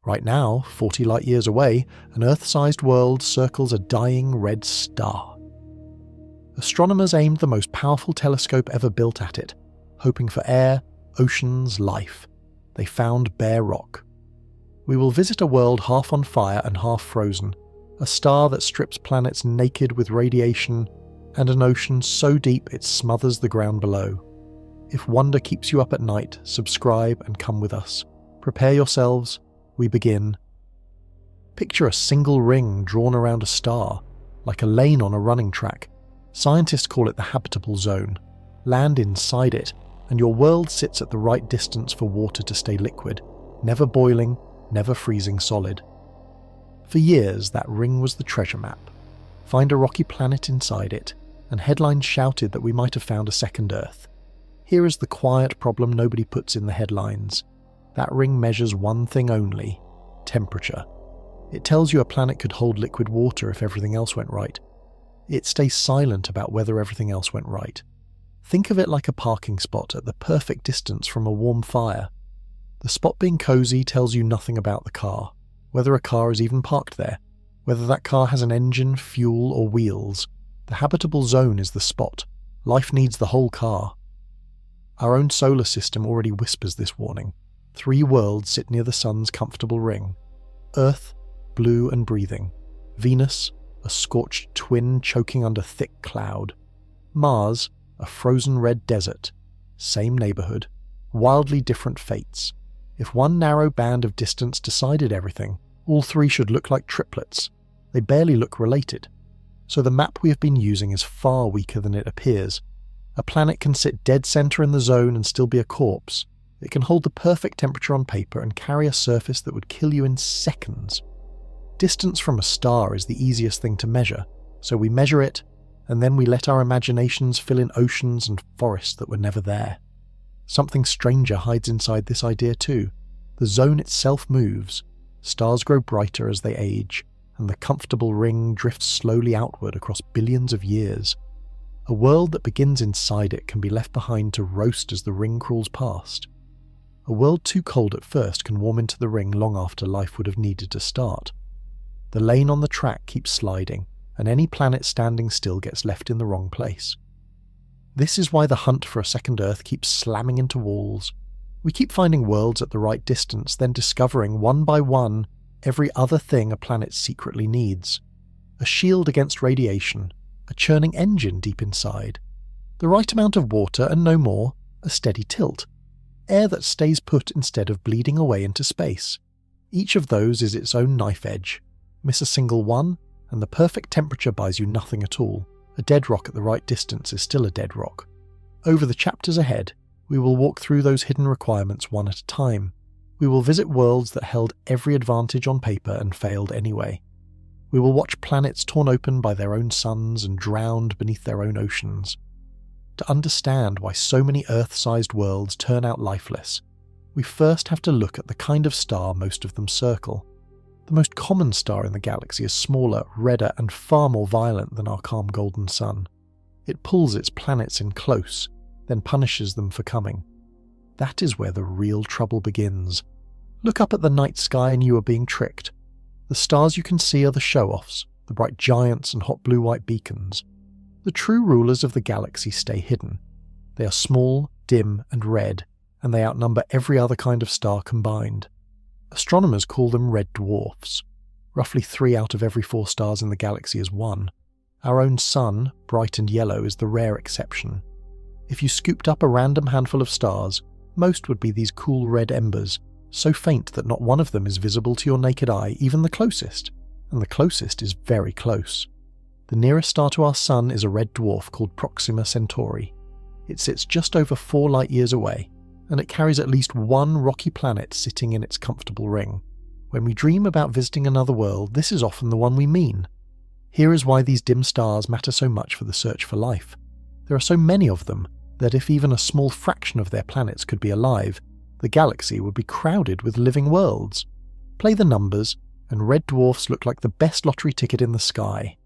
Right now, 40 light-years away, an Earth-sized world circles a dying red star. Astronomers aimed the most powerful telescope ever built at it, hoping for air, oceans, life. They found bare rock. We will visit a world half on fire and half frozen, a star that strips planets naked with radiation, and an ocean so deep it smothers the ground below. If wonder keeps you up at night, subscribe and come with us. Prepare yourselves, we begin. Picture a single ring drawn around a star, like a lane on a running track. Scientists call it the habitable zone. Land inside it, and your world sits at the right distance for water to stay liquid, never boiling, never freezing solid. For years, that ring was the treasure map. Find a rocky planet inside it, and headlines shouted that we might have found a second Earth. Here is the quiet problem nobody puts in the headlines. That ring measures one thing only: temperature. It tells you a planet could hold liquid water if everything else went right. It stays silent about whether everything else went right. Think of it like a parking spot at the perfect distance from a warm fire. The spot being cozy tells you nothing about the car, whether a car is even parked there, whether that car has an engine, fuel, or wheels. The habitable zone is the spot. Life needs the whole car. Our own solar system already whispers this warning. 3 worlds sit near the sun's comfortable ring. Earth, blue and breathing. Venus, a scorched twin choking under thick cloud. Mars, a frozen red desert. Same neighborhood, wildly different fates. If one narrow band of distance decided everything, all 3 should look like triplets. They barely look related. So the map we have been using is far weaker than it appears. A planet can sit dead center in the zone and still be a corpse. It can hold the perfect temperature on paper and carry a surface that would kill you in seconds. Distance from a star is the easiest thing to measure, so we measure it, and then we let our imaginations fill in oceans and forests that were never there. Something stranger hides inside this idea too. The zone itself moves. Stars grow brighter as they age, and the comfortable ring drifts slowly outward across billions of years. A world that begins inside it can be left behind to roast as the ring crawls past. A world too cold at first can warm into the ring long after life would have needed to start. The lane on the track keeps sliding, and any planet standing still gets left in the wrong place. This is why the hunt for a second Earth keeps slamming into walls. We keep finding worlds at the right distance, then discovering one by one every other thing a planet secretly needs. A shield against radiation, a churning engine deep inside, the right amount of water and no more, a steady tilt, air that stays put instead of bleeding away into space. Each of those is its own knife edge. Miss a single one, and the perfect temperature buys you nothing at all. A dead rock at the right distance is still a dead rock. Over the chapters ahead, we will walk through those hidden requirements one at a time. We will visit worlds that held every advantage on paper and failed anyway. We will watch planets torn open by their own suns and drowned beneath their own oceans. To understand why so many Earth-sized worlds turn out lifeless, we first have to look at the kind of star most of them circle. The most common star in the galaxy is smaller, redder, and far more violent than our calm golden sun. It pulls its planets in close, then punishes them for coming. That is where the real trouble begins. Look up at the night sky and you are being tricked. The stars you can see are the show-offs, the bright giants and hot blue-white beacons. The true rulers of the galaxy stay hidden. They are small, dim, and red, and they outnumber every other kind of star combined. Astronomers call them red dwarfs. Roughly 3 out of every 4 stars in the galaxy is one. Our own sun, bright and yellow, is the rare exception. If you scooped up a random handful of stars, most would be these cool red embers, so faint that not one of them is visible to your naked eye, even the closest. And the closest is very close. The nearest star to our sun is a red dwarf called Proxima Centauri. It sits just over 4 light-years away, and it carries at least one rocky planet sitting in its comfortable ring. When we dream about visiting another world, this is often the one we mean. Here is why these dim stars matter so much for the search for life. There are so many of them that if even a small fraction of their planets could be alive, the galaxy would be crowded with living worlds. Play the numbers, and red dwarfs look like the best lottery ticket in the sky.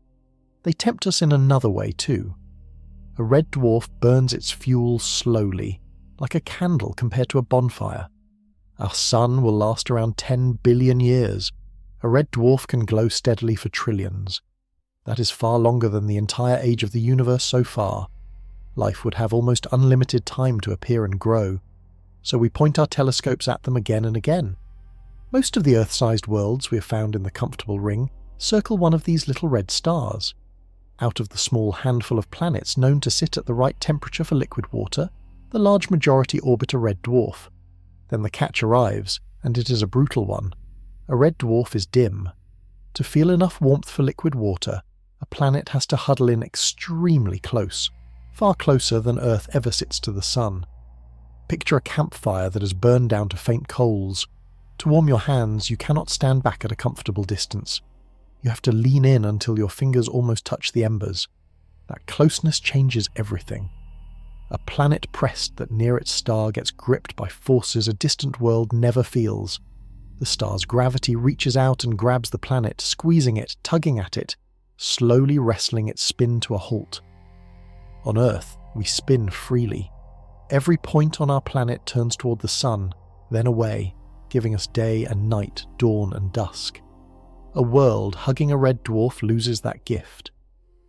They tempt us in another way too. A red dwarf burns its fuel slowly, like a candle compared to a bonfire. Our sun will last around 10 billion years. A red dwarf can glow steadily for trillions. That is far longer than the entire age of the universe so far. Life would have almost unlimited time to appear and grow, so we point our telescopes at them again and again. Most of the Earth-sized worlds we have found in the comfortable ring circle one of these little red stars. Out of the small handful of planets known to sit at the right temperature for liquid water, the large majority orbit a red dwarf. Then the catch arrives, and it is a brutal one. A red dwarf is dim. To feel enough warmth for liquid water, a planet has to huddle in extremely close, far closer than Earth ever sits to the sun. Picture a campfire that has burned down to faint coals. To warm your hands, you cannot stand back at a comfortable distance. You have to lean in until your fingers almost touch the embers. That closeness changes everything. A planet pressed that near its star gets gripped by forces a distant world never feels. The star's gravity reaches out and grabs the planet, squeezing it, tugging at it, slowly wrestling its spin to a halt. On Earth, we spin freely. Every point on our planet turns toward the sun, then away, giving us day and night, dawn and dusk. A world hugging a red dwarf loses that gift.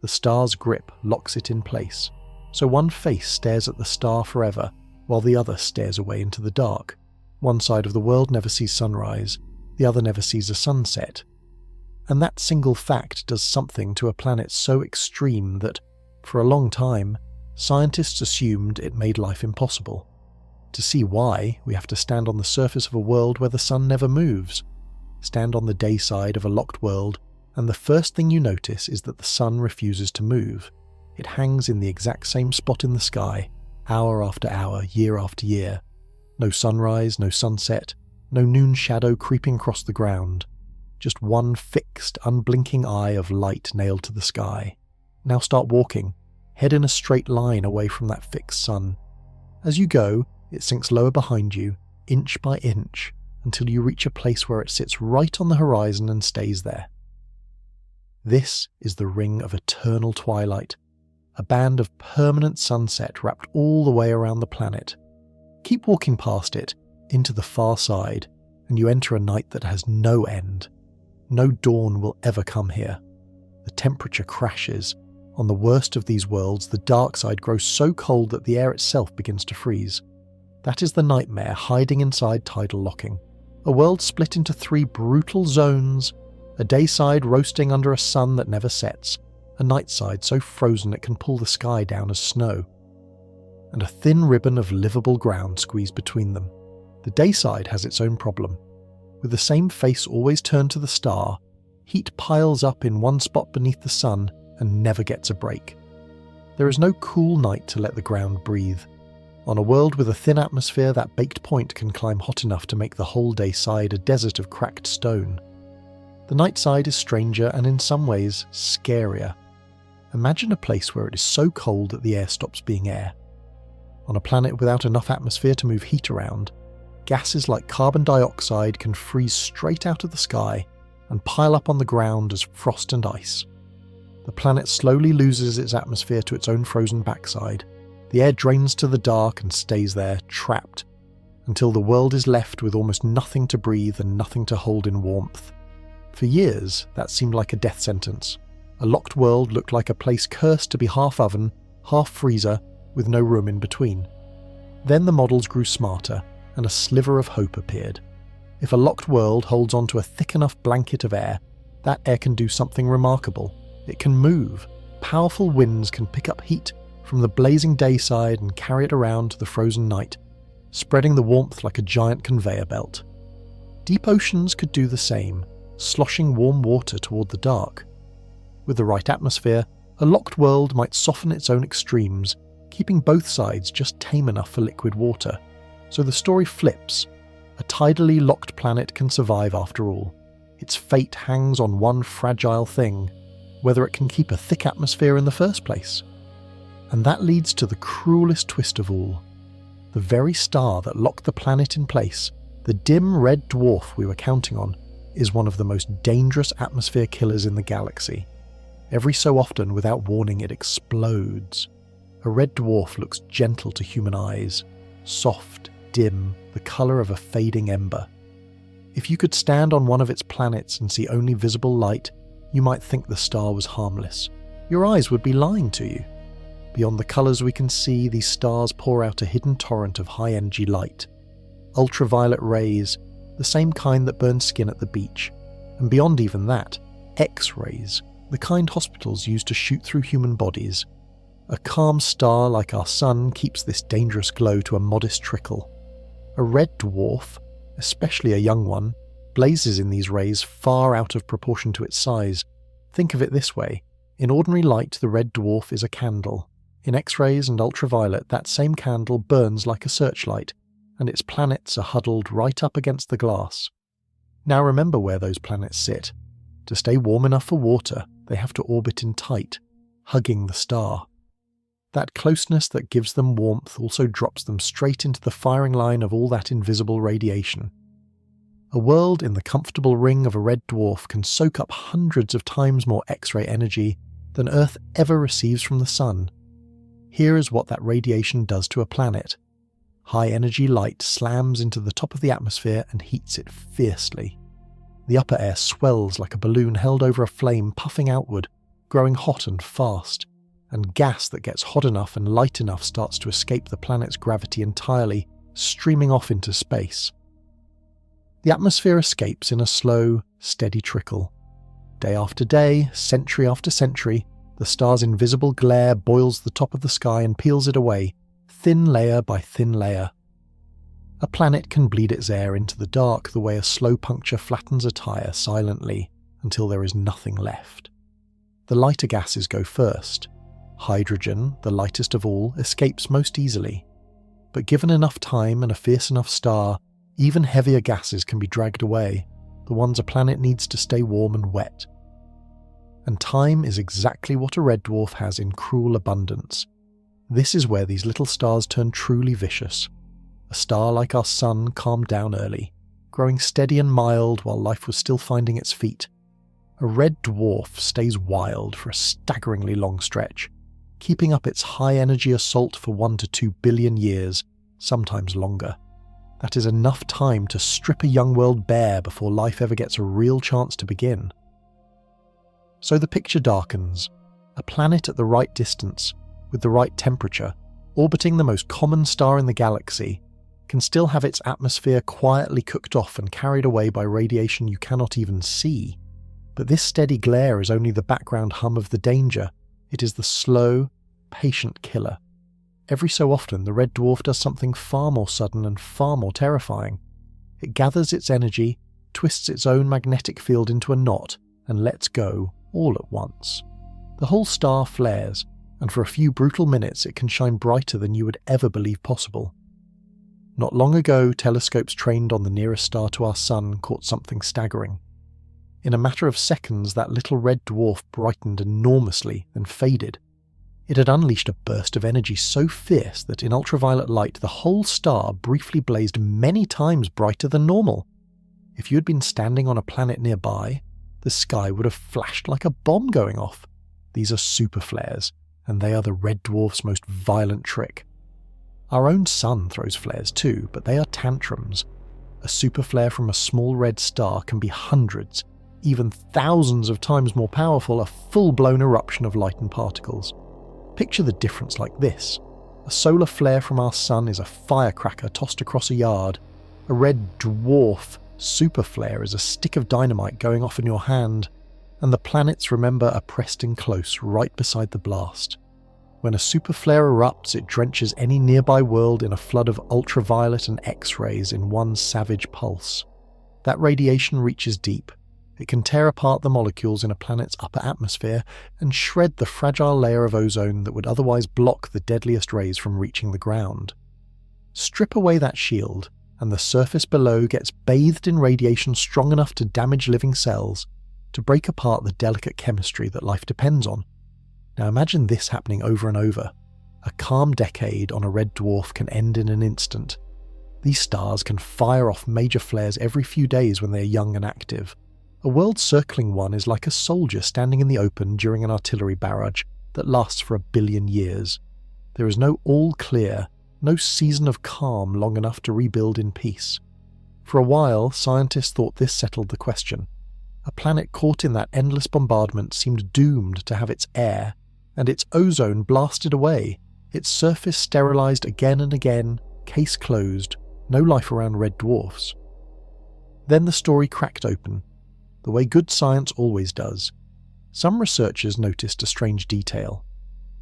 The star's grip locks it in place, so one face stares at the star forever, while the other stares away into the dark. One side of the world never sees sunrise, the other never sees a sunset. And that single fact does something to a planet so extreme that, for a long time, scientists assumed it made life impossible. To see why, we have to stand on the surface of a world where the sun never moves. Stand on the day side of a locked world, and the first thing you notice is that the sun refuses to move. It hangs in the exact same spot in the sky, hour after hour, year after year. No sunrise, no sunset, no noon shadow creeping across the ground. Just one fixed, unblinking eye of light nailed to the sky. Now start walking. Head in a straight line away from that fixed sun. As you go, it sinks lower behind you, inch by inch, until you reach a place where it sits right on the horizon and stays there. This is the ring of eternal twilight, a band of permanent sunset wrapped all the way around the planet. Keep walking past it, into the far side, and you enter a night that has no end. No dawn will ever come here. The temperature crashes. On the worst of these worlds, the dark side grows so cold that the air itself begins to freeze. That is the nightmare hiding inside tidal locking. A world split into 3 brutal zones, a day side roasting under a sun that never sets, a night side so frozen it can pull the sky down as snow, and a thin ribbon of livable ground squeezed between them. The day side has its own problem. With the same face always turned to the star, heat piles up in one spot beneath the sun and never gets a break. There is no cool night to let the ground breathe. On a world with a thin atmosphere, that baked point can climb hot enough to make the whole day side a desert of cracked stone. The night side is stranger and in some ways scarier. Imagine a place where it is so cold that the air stops being air. On a planet without enough atmosphere to move heat around, gases like carbon dioxide can freeze straight out of the sky and pile up on the ground as frost and ice. The planet slowly loses its atmosphere to its own frozen backside. The air drains to the dark and stays there, trapped, until the world is left with almost nothing to breathe and nothing to hold in warmth. For years, that seemed like a death sentence. A locked world looked like a place cursed to be half oven, half freezer, with no room in between. Then the models grew smarter, and a sliver of hope appeared. If a locked world holds onto a thick enough blanket of air, that air can do something remarkable. It can move. Powerful winds can pick up heat from the blazing day side and carry it around to the frozen night, spreading the warmth like a giant conveyor belt. Deep oceans could do the same, sloshing warm water toward the dark. With the right atmosphere, a locked world might soften its own extremes, keeping both sides just tame enough for liquid water. So the story flips. A tidally locked planet can survive after all. Its fate hangs on one fragile thing, whether it can keep a thick atmosphere in the first place. And that leads to the cruelest twist of all. The very star that locked the planet in place, the dim red dwarf we were counting on, is one of the most dangerous atmosphere killers in the galaxy. Every so often, without warning, it explodes. A red dwarf looks gentle to human eyes, soft, dim, the colour of a fading ember. If you could stand on one of its planets and see only visible light, you might think the star was harmless. Your eyes would be lying to you. Beyond the colours we can see, these stars pour out a hidden torrent of high-energy light. Ultraviolet rays, the same kind that burn skin at the beach. And beyond even that, X-rays, the kind hospitals use to shoot through human bodies. A calm star like our Sun keeps this dangerous glow to a modest trickle. A red dwarf, especially a young one, blazes in these rays far out of proportion to its size. Think of it this way. In ordinary light, the red dwarf is a candle. In X-rays and ultraviolet, that same candle burns like a searchlight, and its planets are huddled right up against the glass. Now remember where those planets sit. To stay warm enough for water, they have to orbit in tight, hugging the star. That closeness that gives them warmth also drops them straight into the firing line of all that invisible radiation. A world in the comfortable ring of a red dwarf can soak up hundreds of times more X-ray energy than Earth ever receives from the Sun. Here is what that radiation does to a planet. High-energy light slams into the top of the atmosphere and heats it fiercely. The upper air swells like a balloon held over a flame puffing outward, growing hot and fast, and gas that gets hot enough and light enough starts to escape the planet's gravity entirely, streaming off into space. The atmosphere escapes in a slow, steady trickle. Day after day, century after century, the star's invisible glare boils the top of the sky and peels it away, thin layer by thin layer. A planet can bleed its air into the dark the way a slow puncture flattens a tyre silently until there is nothing left. The lighter gases go first. Hydrogen, the lightest of all, escapes most easily. But given enough time and a fierce enough star, even heavier gases can be dragged away, the ones a planet needs to stay warm and wet. And time is exactly what a red dwarf has in cruel abundance. This is where these little stars turn truly vicious. A star like our Sun calmed down early, growing steady and mild while life was still finding its feet. A red dwarf stays wild for a staggeringly long stretch, keeping up its high-energy assault for 1 to 2 billion years, sometimes longer. That is enough time to strip a young world bare before life ever gets a real chance to begin. So the picture darkens. A planet at the right distance, with the right temperature, orbiting the most common star in the galaxy, can still have its atmosphere quietly cooked off and carried away by radiation you cannot even see. But this steady glare is only the background hum of the danger. It is the slow, patient killer. Every so often, the red dwarf does something far more sudden and far more terrifying. It gathers its energy, twists its own magnetic field into a knot, and lets go all at once. The whole star flares, and for a few brutal minutes it can shine brighter than you would ever believe possible. Not long ago, telescopes trained on the nearest star to our Sun caught something staggering. In a matter of seconds, that little red dwarf brightened enormously, then faded. It had unleashed a burst of energy so fierce that in ultraviolet light the whole star briefly blazed many times brighter than normal. If you had been standing on a planet nearby, the sky would have flashed like a bomb going off. These are super flares, and they are the red dwarf's most violent trick. Our own Sun throws flares too, but they are tantrums. A super flare from a small red star can be hundreds, even thousands of times more powerful, a full-blown eruption of light and particles. Picture the difference like this. A solar flare from our Sun is a firecracker tossed across a yard. A red dwarf super flare is a stick of dynamite going off in your hand, and the planets, remember, are pressed in close right beside the blast. When a super flare erupts, it drenches any nearby world in a flood of ultraviolet and X-rays in one savage pulse. That radiation reaches deep. It can tear apart the molecules in a planet's upper atmosphere and shred the fragile layer of ozone that would otherwise block the deadliest rays from reaching the ground. Strip away that shield, and the surface below gets bathed in radiation strong enough to damage living cells, to break apart the delicate chemistry that life depends on. Now imagine this happening over and over. A calm decade on a red dwarf can end in an instant. These stars can fire off major flares every few days when they are young and active. A world-circling one is like a soldier standing in the open during an artillery barrage that lasts for 1 billion years. There is no all-clear, no season of calm long enough to rebuild in peace. For a while, scientists thought this settled the question. A planet caught in that endless bombardment seemed doomed to have its air, and its ozone blasted away, its surface sterilized again and again, case closed, no life around red dwarfs. Then the story cracked open, the way good science always does. Some researchers noticed a strange detail.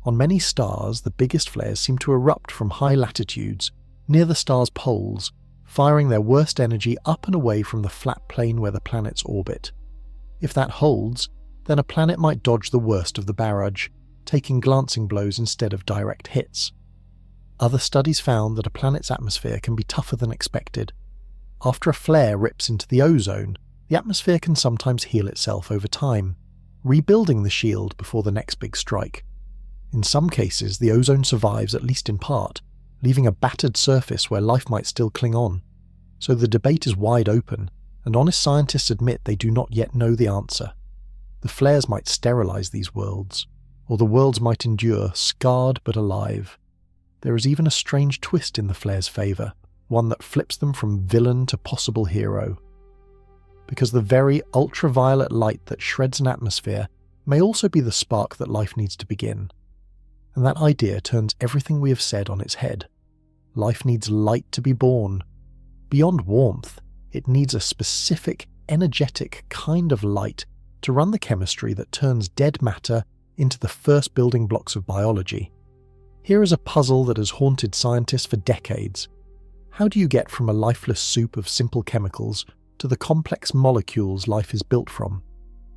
On many stars, the biggest flares seem to erupt from high latitudes, near the star's poles, firing their worst energy up and away from the flat plane where the planets orbit. If that holds, then a planet might dodge the worst of the barrage, taking glancing blows instead of direct hits. Other studies found that a planet's atmosphere can be tougher than expected. After a flare rips into the ozone, the atmosphere can sometimes heal itself over time, rebuilding the shield before the next big strike. In some cases, the ozone survives at least in part, leaving a battered surface where life might still cling on. So the debate is wide open, and honest scientists admit they do not yet know the answer. The flares might sterilize these worlds, or the worlds might endure, scarred but alive. There is even a strange twist in the flares' favour, one that flips them from villain to possible hero. Because the very ultraviolet light that shreds an atmosphere may also be the spark that life needs to begin. And that idea turns everything we have said on its head. Life needs light to be born. Beyond warmth, it needs a specific, energetic kind of light to run the chemistry that turns dead matter into the first building blocks of biology. Here is a puzzle that has haunted scientists for decades. How do you get from a lifeless soup of simple chemicals to the complex molecules life is built from?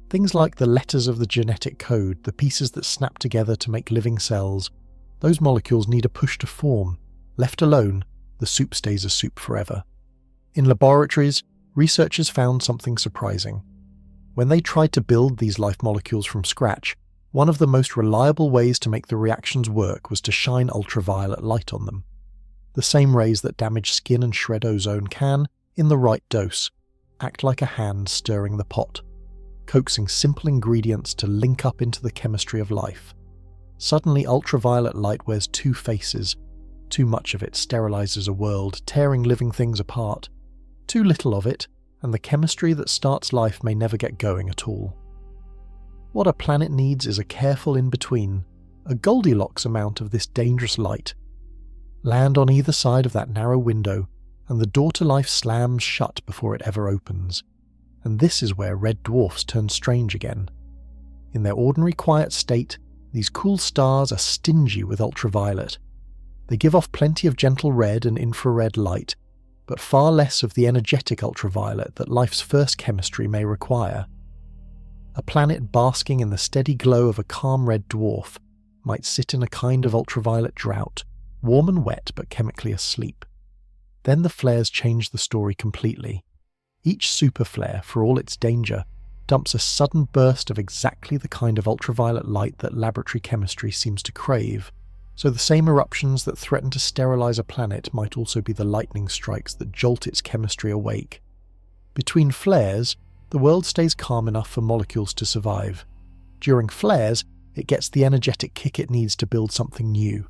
Things like the letters of the genetic code, the pieces that snap together to make living cells, those molecules need a push to form. Left alone, the soup stays a soup forever. In laboratories, researchers found something surprising. When they tried to build these life molecules from scratch, one of the most reliable ways to make the reactions work was to shine ultraviolet light on them. The same rays that damage skin and shred ozone can, in the right dose, act like a hand stirring the pot, coaxing simple ingredients to link up into the chemistry of life. Suddenly, ultraviolet light wears two faces. Too much of it sterilizes a world, tearing living things apart. Too little of it, and the chemistry that starts life may never get going at all. What a planet needs is a careful in-between, a Goldilocks amount of this dangerous light. Land on either side of that narrow window, and the door to life slams shut before it ever opens. And this is where red dwarfs turn strange again. In their ordinary quiet state, these cool stars are stingy with ultraviolet. They give off plenty of gentle red and infrared light, but far less of the energetic ultraviolet that life's first chemistry may require. A planet basking in the steady glow of a calm red dwarf might sit in a kind of ultraviolet drought, warm and wet but chemically asleep. Then the flares change the story completely. Each superflare, for all its danger, dumps a sudden burst of exactly the kind of ultraviolet light that laboratory chemistry seems to crave. So the same eruptions that threaten to sterilize a planet might also be the lightning strikes that jolt its chemistry awake. Between flares, the world stays calm enough for molecules to survive. During flares, it gets the energetic kick it needs to build something new.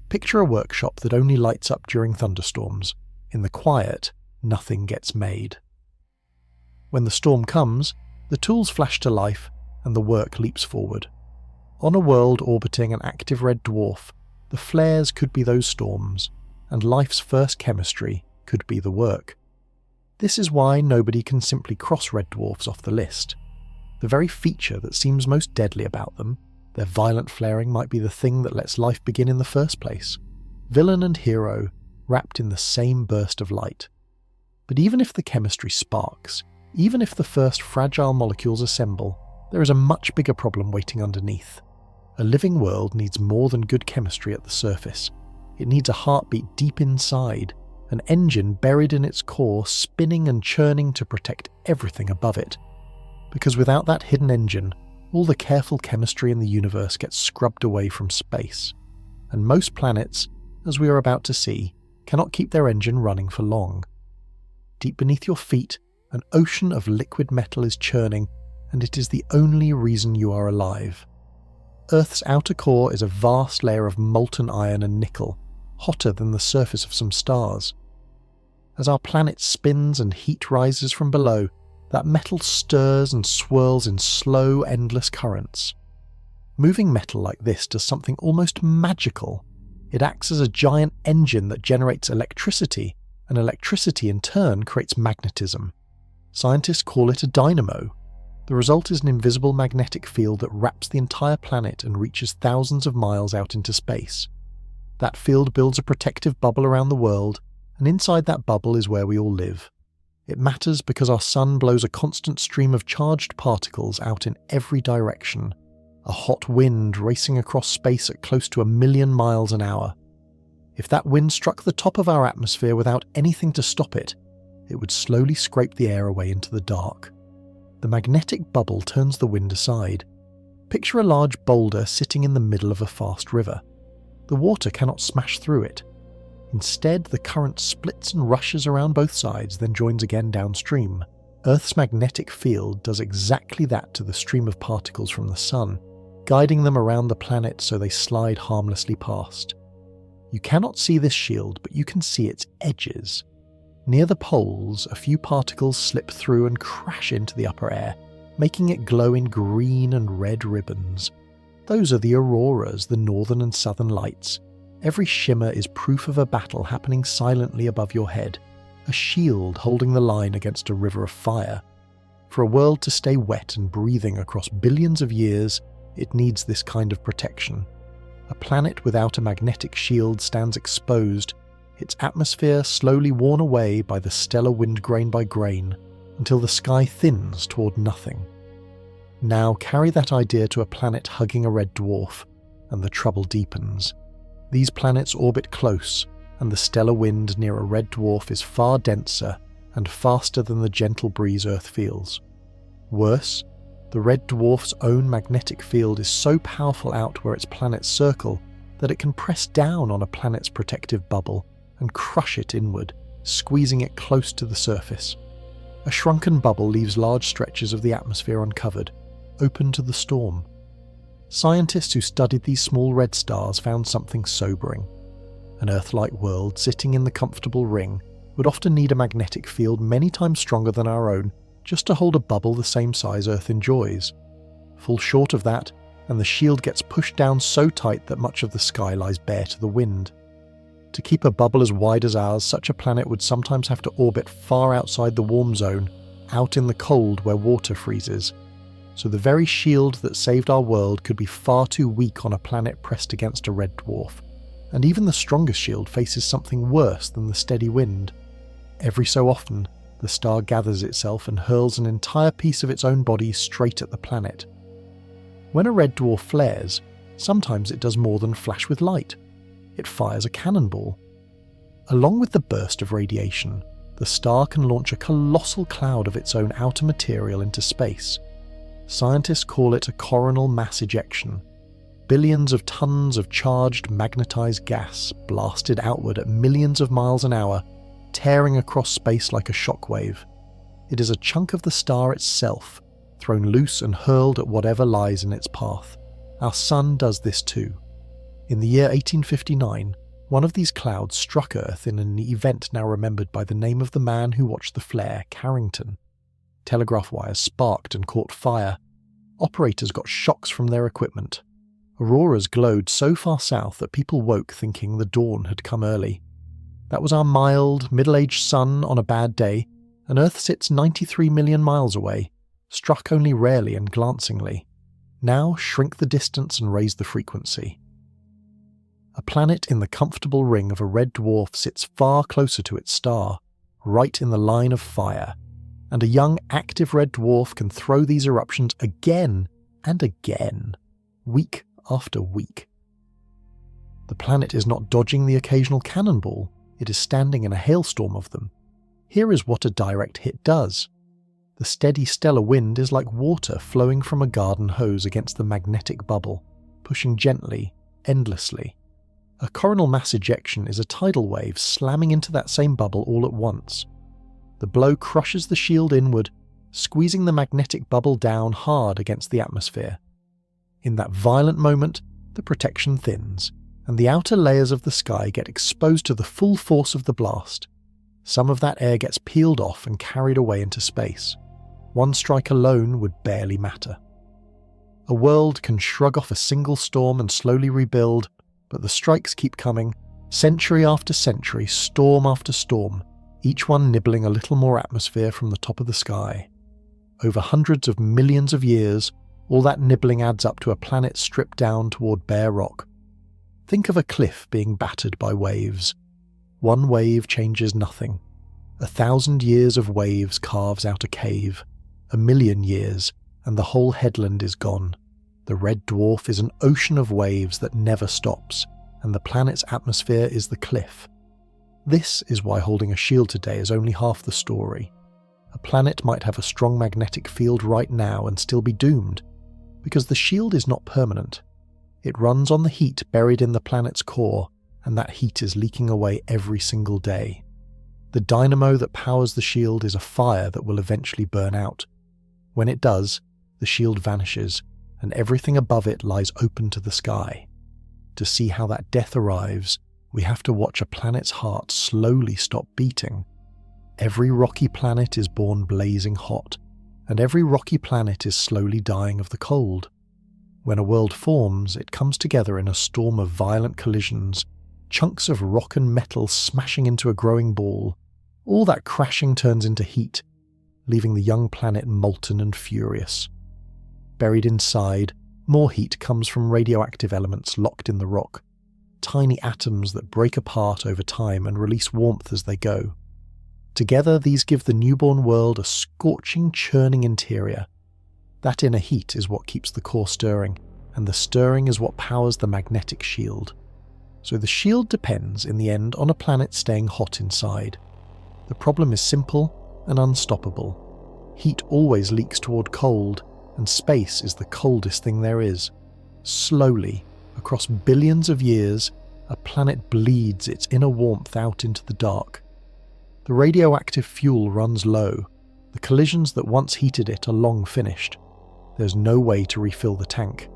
Picture a workshop that only lights up during thunderstorms. In the quiet, nothing gets made. When the storm comes, the tools flash to life and the work leaps forward. On a world orbiting an active red dwarf, the flares could be those storms, and life's first chemistry could be the work. This is why nobody can simply cross red dwarfs off the list. The very feature that seems most deadly about them, their violent flaring, might be the thing that lets life begin in the first place. Villain and hero, wrapped in the same burst of light. But even if the chemistry sparks, even if the first fragile molecules assemble, there is a much bigger problem waiting underneath. A living world needs more than good chemistry at the surface. It needs a heartbeat deep inside, an engine buried in its core, spinning and churning to protect everything above it. Because without that hidden engine, all the careful chemistry in the universe gets scrubbed away from space. And most planets, as we are about to see, cannot keep their engine running for long. Deep beneath your feet, an ocean of liquid metal is churning, and it is the only reason you are alive. Earth's outer core is a vast layer of molten iron and nickel, hotter than the surface of some stars. As our planet spins and heat rises from below, that metal stirs and swirls in slow, endless currents. Moving metal like this does something almost magical. It acts as a giant engine that generates electricity, and electricity in turn creates magnetism. Scientists call it a dynamo. The result is an invisible magnetic field that wraps the entire planet and reaches thousands of miles out into space. That field builds a protective bubble around the world, and inside that bubble is where we all live. It matters because our sun blows a constant stream of charged particles out in every direction, a hot wind racing across space at close to 1,000,000 miles an hour. If that wind struck the top of our atmosphere without anything to stop it, it would slowly scrape the air away into the dark. The magnetic bubble turns the wind aside. Picture a large boulder sitting in the middle of a fast river. The water cannot smash through it. Instead, the current splits and rushes around both sides, then joins again downstream. Earth's magnetic field does exactly that to the stream of particles from the sun, guiding them around the planet so they slide harmlessly past. You cannot see this shield, but you can see its edges. Near the poles, a few particles slip through and crash into the upper air, making it glow in green and red ribbons. Those are the auroras, the northern and southern lights. Every shimmer is proof of a battle happening silently above your head, a shield holding the line against a river of fire. For a world to stay wet and breathing across billions of years, it needs this kind of protection. A planet without a magnetic shield stands exposed, its atmosphere slowly worn away by the stellar wind grain by grain, until the sky thins toward nothing. Now carry that idea to a planet hugging a red dwarf, and the trouble deepens. These planets orbit close, and the stellar wind near a red dwarf is far denser and faster than the gentle breeze Earth feels. Worse, the red dwarf's own magnetic field is so powerful out where its planets circle that it can press down on a planet's protective bubble and crush it inward, squeezing it close to the surface. A shrunken bubble leaves large stretches of the atmosphere uncovered, open to the storm. Scientists who studied these small red stars found something sobering. An Earth-like world sitting in the comfortable ring would often need a magnetic field many times stronger than our own just to hold a bubble the same size Earth enjoys. Fall short of that, and the shield gets pushed down so tight that much of the sky lies bare to the wind. To keep a bubble as wide as ours, such a planet would sometimes have to orbit far outside the warm zone, out in the cold where water freezes. So the very shield that saved our world could be far too weak on a planet pressed against a red dwarf. And even the strongest shield faces something worse than the steady wind. Every so often, the star gathers itself and hurls an entire piece of its own body straight at the planet. When a red dwarf flares, sometimes it does more than flash with light. It fires a cannonball. Along with the burst of radiation, the star can launch a colossal cloud of its own outer material into space. Scientists call it a coronal mass ejection. Billions of tons of charged, magnetized gas blasted outward at millions of miles an hour, tearing across space like a shockwave. It is a chunk of the star itself, thrown loose and hurled at whatever lies in its path. Our sun does this too. In the year 1859, one of these clouds struck Earth in an event now remembered by the name of the man who watched the flare, Carrington. Telegraph wires sparked and caught fire. Operators got shocks from their equipment. Auroras glowed so far south that people woke thinking the dawn had come early. That was our mild, middle-aged sun on a bad day, and Earth sits 93 million miles away, struck only rarely and glancingly. Now shrink the distance and raise the frequency. A planet in the comfortable ring of a red dwarf sits far closer to its star, right in the line of fire, and a young active red dwarf can throw these eruptions again and again, week after week. The planet is not dodging the occasional cannonball, it is standing in a hailstorm of them. Here is what a direct hit does. The steady stellar wind is like water flowing from a garden hose against the magnetic bubble, pushing gently, endlessly. A coronal mass ejection is a tidal wave slamming into that same bubble all at once. The blow crushes the shield inward, squeezing the magnetic bubble down hard against the atmosphere. In that violent moment, the protection thins, and the outer layers of the sky get exposed to the full force of the blast. Some of that air gets peeled off and carried away into space. One strike alone would barely matter. A world can shrug off a single storm and slowly rebuild, but the strikes keep coming, century after century, storm after storm, each one nibbling a little more atmosphere from the top of the sky. Over hundreds of millions of years, all that nibbling adds up to a planet stripped down toward bare rock. Think of a cliff being battered by waves. One wave changes nothing. 1,000 years of waves carves out a cave. 1,000,000 years, and the whole headland is gone. The red dwarf is an ocean of waves that never stops, and the planet's atmosphere is the cliff. This is why holding a shield today is only half the story. A planet might have a strong magnetic field right now and still be doomed, because the shield is not permanent. It runs on the heat buried in the planet's core, and that heat is leaking away every single day. The dynamo that powers the shield is a fire that will eventually burn out. When it does, the shield vanishes, and everything above it lies open to the sky. To see how that death arrives, we have to watch a planet's heart slowly stop beating. Every rocky planet is born blazing hot, and every rocky planet is slowly dying of the cold. When a world forms, it comes together in a storm of violent collisions, chunks of rock and metal smashing into a growing ball. All that crashing turns into heat, leaving the young planet molten and furious. Buried inside, more heat comes from radioactive elements locked in the rock, tiny atoms that break apart over time and release warmth as they go. Together, these give the newborn world a scorching, churning interior. That inner heat is what keeps the core stirring, and the stirring is what powers the magnetic shield. So the shield depends, in the end, on a planet staying hot inside. The problem is simple and unstoppable. Heat always leaks toward cold, and space is the coldest thing there is. Slowly, across billions of years, a planet bleeds its inner warmth out into the dark. The radioactive fuel runs low. The collisions that once heated it are long finished. There's no way to refill the tank.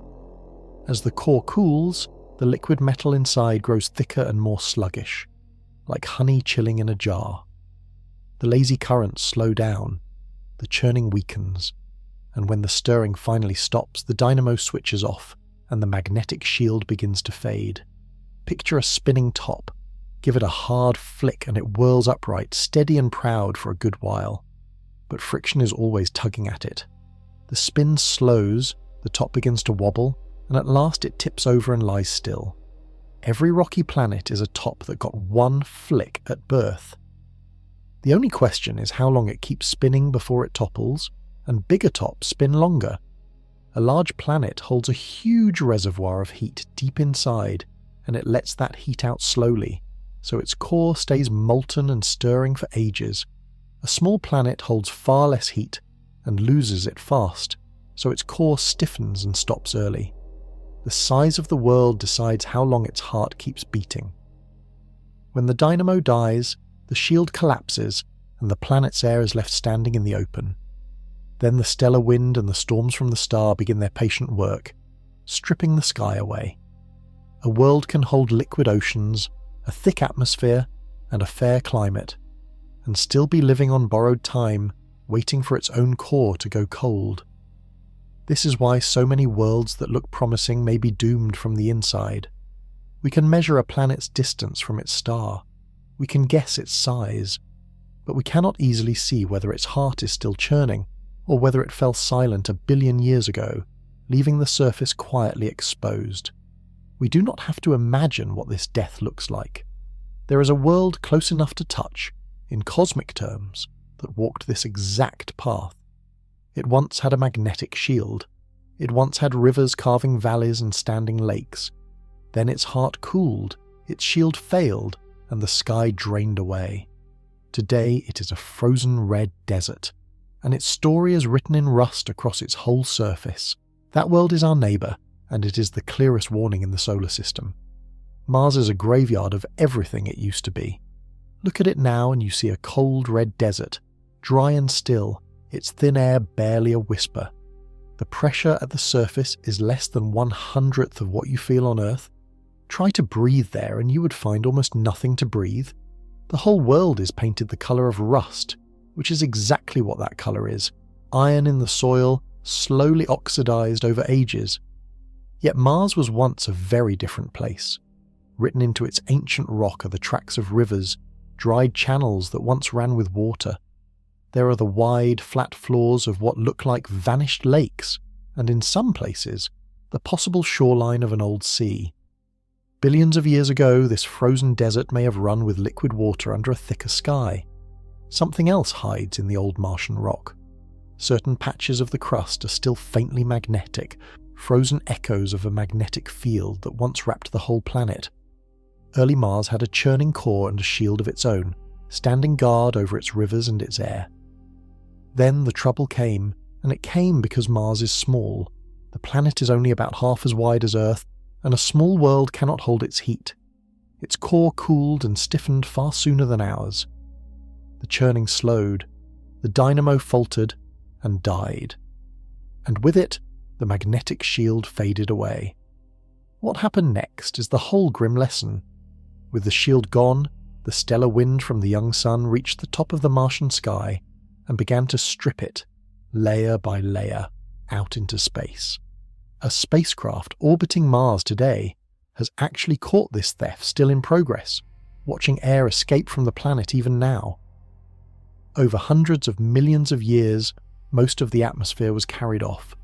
As the core cools, the liquid metal inside grows thicker and more sluggish, like honey chilling in a jar. The lazy currents slow down, the churning weakens, and when the stirring finally stops, the dynamo switches off and the magnetic shield begins to fade. Picture a spinning top. Give it a hard flick and it whirls upright, steady and proud for a good while. But friction is always tugging at it. The spin slows, the top begins to wobble, and at last it tips over and lies still. Every rocky planet is a top that got one flick at birth. The only question is how long it keeps spinning before it topples, and bigger tops spin longer. A large planet holds a huge reservoir of heat deep inside, and it lets that heat out slowly, so its core stays molten and stirring for ages. A small planet holds far less heat and loses it fast, so its core stiffens and stops early. The size of the world decides how long its heart keeps beating. When the dynamo dies, the shield collapses and the planet's air is left standing in the open. Then the stellar wind and the storms from the star begin their patient work, stripping the sky away. A world can hold liquid oceans, a thick atmosphere, and a fair climate, and still be living on borrowed time, waiting for its own core to go cold. This is why so many worlds that look promising may be doomed from the inside. We can measure a planet's distance from its star. We can guess its size, but we cannot easily see whether its heart is still churning, or whether it fell silent 1 billion years ago, leaving the surface quietly exposed. We do not have to imagine what this death looks like. There is a world close enough to touch, in cosmic terms, that walked this exact path. It once had a magnetic shield. It once had rivers carving valleys and standing lakes. Then its heart cooled, its shield failed, and the sky drained away. Today it is a frozen red desert, and its story is written in rust across its whole surface. That world is our neighbour, and it is the clearest warning in the solar system. Mars is a graveyard of everything it used to be. Look at it now and you see a cold red desert, dry and still, its thin air barely a whisper. The pressure at the surface is less than 1/100th of what you feel on Earth. Try to breathe there and you would find almost nothing to breathe. The whole world is painted the colour of rust, which is exactly what that colour is. Iron in the soil, slowly oxidised over ages. Yet Mars was once a very different place. Written into its ancient rock are the tracks of rivers, dried channels that once ran with water. There are the wide, flat floors of what look like vanished lakes, and in some places, the possible shoreline of an old sea. Billions of years ago, this frozen desert may have run with liquid water under a thicker sky. Something else hides in the old Martian rock. Certain patches of the crust are still faintly magnetic, frozen echoes of a magnetic field that once wrapped the whole planet. Early Mars had a churning core and a shield of its own, standing guard over its rivers and its air. Then the trouble came, and it came because Mars is small. The planet is only about half as wide as Earth, and a small world cannot hold its heat. Its core cooled and stiffened far sooner than ours. The churning slowed, the dynamo faltered and died. And with it, the magnetic shield faded away. What happened next is the whole grim lesson. With the shield gone, the stellar wind from the young sun reached the top of the Martian sky and began to strip it, layer by layer, out into space. A spacecraft orbiting Mars today has actually caught this theft still in progress, watching air escape from the planet even now. Over hundreds of millions of years, most of the atmosphere was carried off.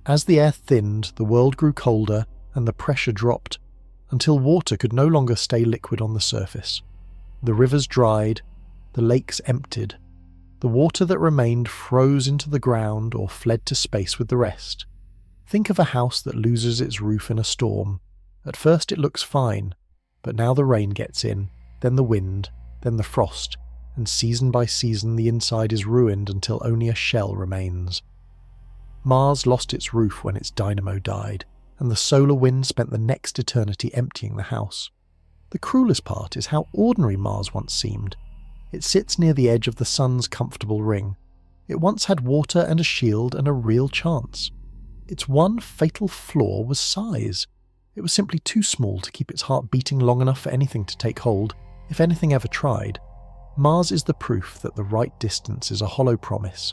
As the air thinned, the world grew colder and the pressure dropped, until water could no longer stay liquid on the surface. The rivers dried, the lakes emptied. The water that remained froze into the ground or fled to space with the rest. Think of a house that loses its roof in a storm. At first it looks fine, but now the rain gets in, then the wind, then the frost, and season by season the inside is ruined until only a shell remains. Mars lost its roof when its dynamo died, and the solar wind spent the next eternity emptying the house. The cruelest part is how ordinary Mars once seemed. It sits near the edge of the sun's comfortable ring. It once had water and a shield and a real chance. Its one fatal flaw was size. It was simply too small to keep its heart beating long enough for anything to take hold, if anything ever tried. Mars is the proof that the right distance is a hollow promise.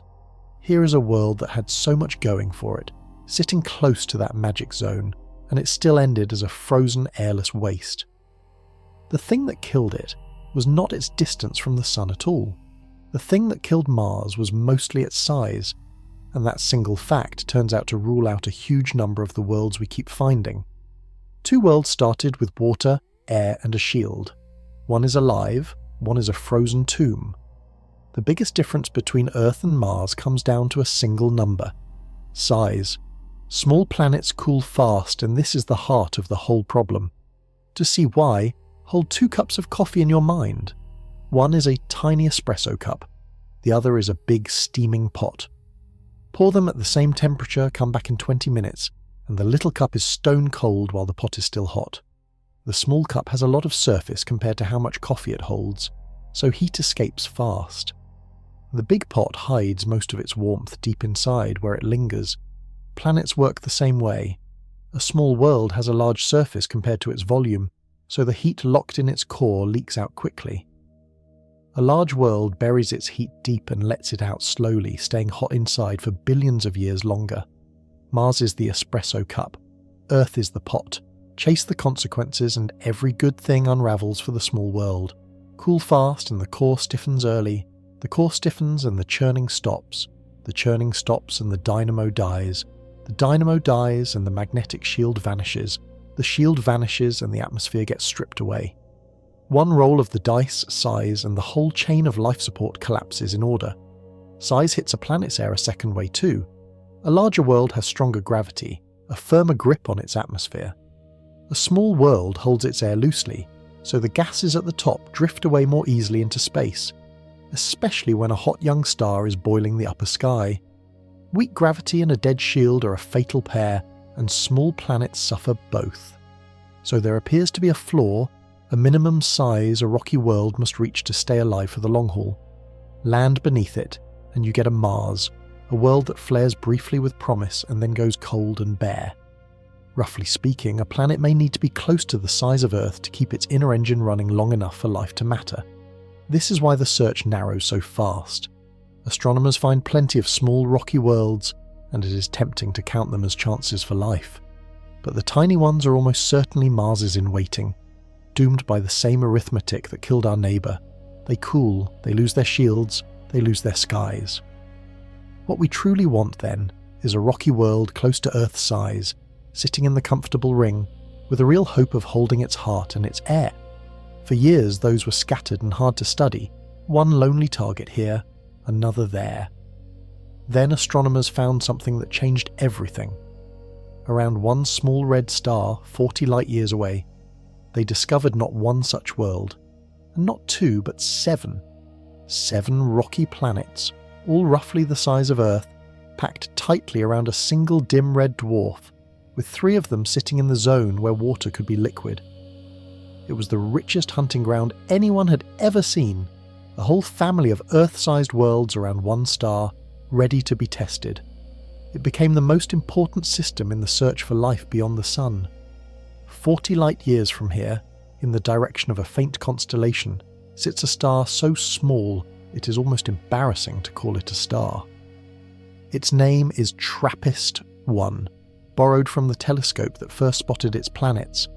Here is a world that had so much going for it, sitting close to that magic zone, and it still ended as a frozen, airless waste. The thing that killed it was not its distance from the sun at all. The thing that killed Mars was mostly its size, and that single fact turns out to rule out a huge number of the worlds we keep finding. 2 worlds started with water, air, and a shield. One is alive, one is a frozen tomb. The biggest difference between Earth and Mars comes down to a single number: size. Small planets cool fast, and this is the heart of the whole problem. To see why, hold 2 cups of coffee in your mind. One is a tiny espresso cup, the other is a big steaming pot. Pour them at the same temperature, come back in 20 minutes, and the little cup is stone cold while the pot is still hot. The small cup has a lot of surface compared to how much coffee it holds, so heat escapes fast. The big pot hides most of its warmth deep inside where it lingers. Planets work the same way. A small world has a large surface compared to its volume, so the heat locked in its core leaks out quickly. A large world buries its heat deep and lets it out slowly, staying hot inside for billions of years longer. Mars is the espresso cup. Earth is the pot. Chase the consequences and every good thing unravels for the small world. Cool fast and the core stiffens early. The core stiffens and the churning stops. The churning stops and the dynamo dies. The dynamo dies and the magnetic shield vanishes. The shield vanishes and the atmosphere gets stripped away. One roll of the dice, size, and the whole chain of life support collapses in order. Size hits a planet's air a second way too. A larger world has stronger gravity, a firmer grip on its atmosphere. A small world holds its air loosely, so the gases at the top drift away more easily into space, especially when a hot young star is boiling the upper sky. Weak gravity and a dead shield are a fatal pair, and small planets suffer both. So there appears to be a flaw, a minimum size a rocky world must reach to stay alive for the long haul. Land beneath it, and you get a Mars, a world that flares briefly with promise and then goes cold and bare. Roughly speaking, a planet may need to be close to the size of Earth to keep its inner engine running long enough for life to matter. This is why the search narrows so fast. Astronomers find plenty of small rocky worlds, and it is tempting to count them as chances for life. But the tiny ones are almost certainly Marses in waiting, doomed by the same arithmetic that killed our neighbour. They cool, they lose their shields, they lose their skies. What we truly want, then, is a rocky world close to Earth's size, sitting in the comfortable ring, with a real hope of holding its heart and its air. For years those were scattered and hard to study, one lonely target here, another there. Then astronomers found something that changed everything. Around one small red star 40 light-years away, they discovered not one such world, and not two but 7. 7 rocky planets, all roughly the size of Earth, packed tightly around a single dim red dwarf, with 3 of them sitting in the zone where water could be liquid. It was the richest hunting ground anyone had ever seen, a whole family of Earth-sized worlds around one star, ready to be tested. It became the most important system in the search for life beyond the Sun. 40 light-years from here, in the direction of a faint constellation, sits a star so small it is almost embarrassing to call it a star. Its name is TRAPPIST-1, borrowed from the telescope that first spotted its planets.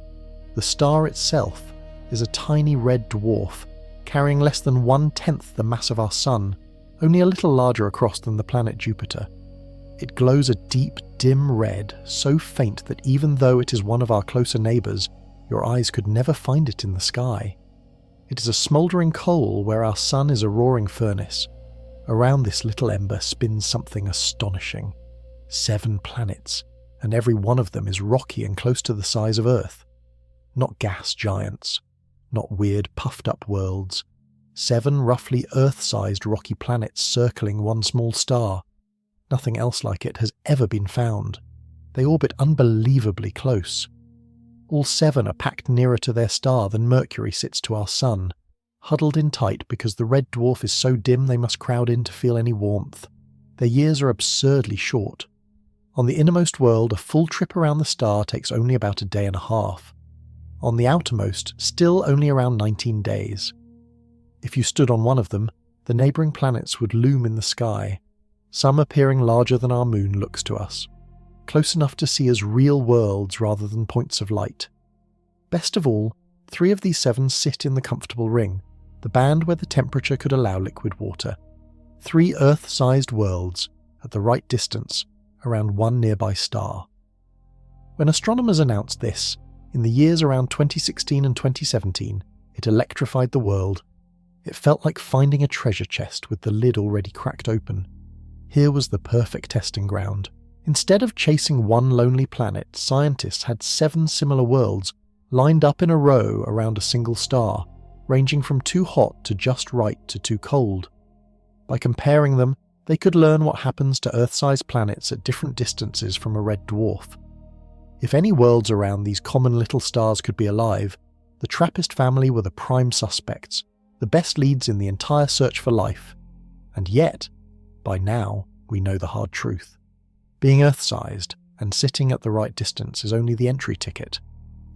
The star itself is a tiny red dwarf, carrying less than 1/10 the mass of our Sun, only a little larger across than the planet Jupiter. It glows a deep, dim red, so faint that even though it is one of our closer neighbours, your eyes could never find it in the sky. It is a smouldering coal where our Sun is a roaring furnace. Around this little ember spins something astonishing. 7 planets, and every one of them is rocky and close to the size of Earth. Not gas giants, not weird puffed-up worlds. 7 roughly Earth-sized rocky planets circling one small star. Nothing else like it has ever been found. They orbit unbelievably close. All 7 are packed nearer to their star than Mercury sits to our Sun, huddled in tight because the red dwarf is so dim they must crowd in to feel any warmth. Their years are absurdly short. On the innermost world, a full trip around the star takes only about a day and a half. On the outermost, still only around 19 days. If you stood on one of them, the neighbouring planets would loom in the sky. Some appearing larger than our moon looks to us, close enough to see as real worlds rather than points of light. Best of all, 3 of these 7 sit in the comfortable ring, the band where the temperature could allow liquid water. 3 Earth-sized worlds, at the right distance, around one nearby star. When astronomers announced this, in the years around 2016 and 2017, it electrified the world. It felt like finding a treasure chest with the lid already cracked open. Here was the perfect testing ground. Instead of chasing one lonely planet, scientists had 7 similar worlds lined up in a row around a single star, ranging from too hot to just right to too cold. By comparing them, they could learn what happens to Earth-sized planets at different distances from a red dwarf. If any worlds around these common little stars could be alive, the TRAPPIST family were the prime suspects, the best leads in the entire search for life. And yet, by now, we know the hard truth. Being Earth-sized and sitting at the right distance is only the entry ticket.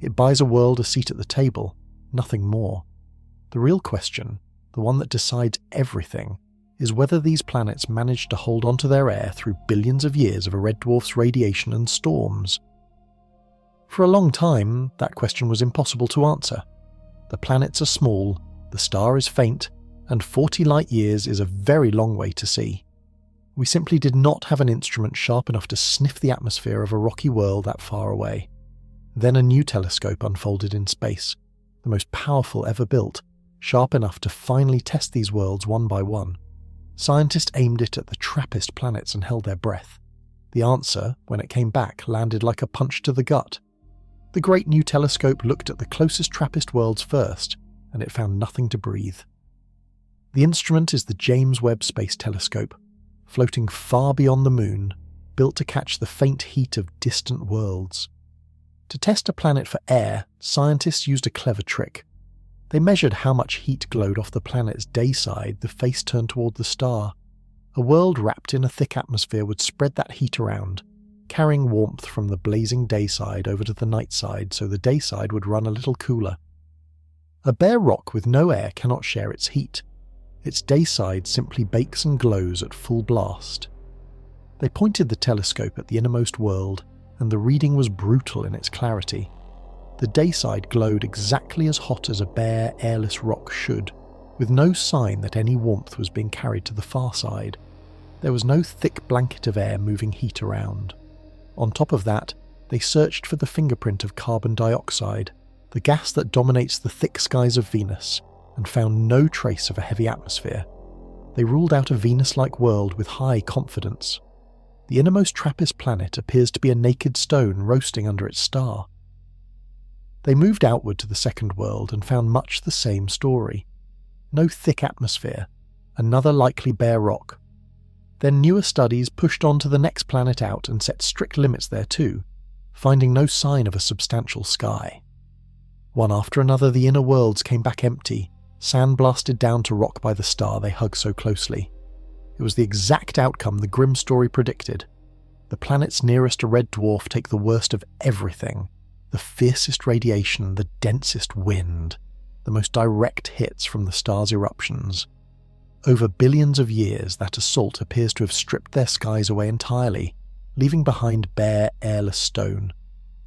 It buys a world a seat at the table, nothing more. The real question, the one that decides everything, is whether these planets managed to hold onto their air through billions of years of a red dwarf's radiation and storms. For a long time, that question was impossible to answer. The planets are small, the star is faint, and 40 light-years is a very long way to see. We simply did not have an instrument sharp enough to sniff the atmosphere of a rocky world that far away. Then a new telescope unfolded in space, the most powerful ever built, sharp enough to finally test these worlds one by one. Scientists aimed it at the TRAPPIST planets and held their breath. The answer, when it came back, landed like a punch to the gut. The great new telescope looked at the closest TRAPPIST worlds first, and it found nothing to breathe. The instrument is the James Webb Space Telescope, floating far beyond the moon, built to catch the faint heat of distant worlds. To test a planet for air, scientists used a clever trick. They measured how much heat glowed off the planet's day side, the face turned toward the star. A world wrapped in a thick atmosphere would spread that heat around, carrying warmth from the blazing day side over to the night side so the day side would run a little cooler. A bare rock with no air cannot share its heat. Its day side simply bakes and glows at full blast. They pointed the telescope at the innermost world, and the reading was brutal in its clarity. The day side glowed exactly as hot as a bare, airless rock should, with no sign that any warmth was being carried to the far side. There was no thick blanket of air moving heat around. On top of that, they searched for the fingerprint of carbon dioxide, the gas that dominates the thick skies of Venus, and found no trace of a heavy atmosphere. They ruled out a Venus-like world with high confidence. The innermost TRAPPIST planet appears to be a naked stone roasting under its star. They moved outward to the second world and found much the same story. No thick atmosphere, another likely bare rock. Then newer studies pushed on to the next planet out and set strict limits there too, finding no sign of a substantial sky. One after another the inner worlds came back empty, sandblasted down to rock by the star they hug so closely. It was the exact outcome the grim story predicted. The planets nearest a red dwarf take the worst of everything. The fiercest radiation, the densest wind, the most direct hits from the star's eruptions. Over billions of years, that assault appears to have stripped their skies away entirely, leaving behind bare, airless stone.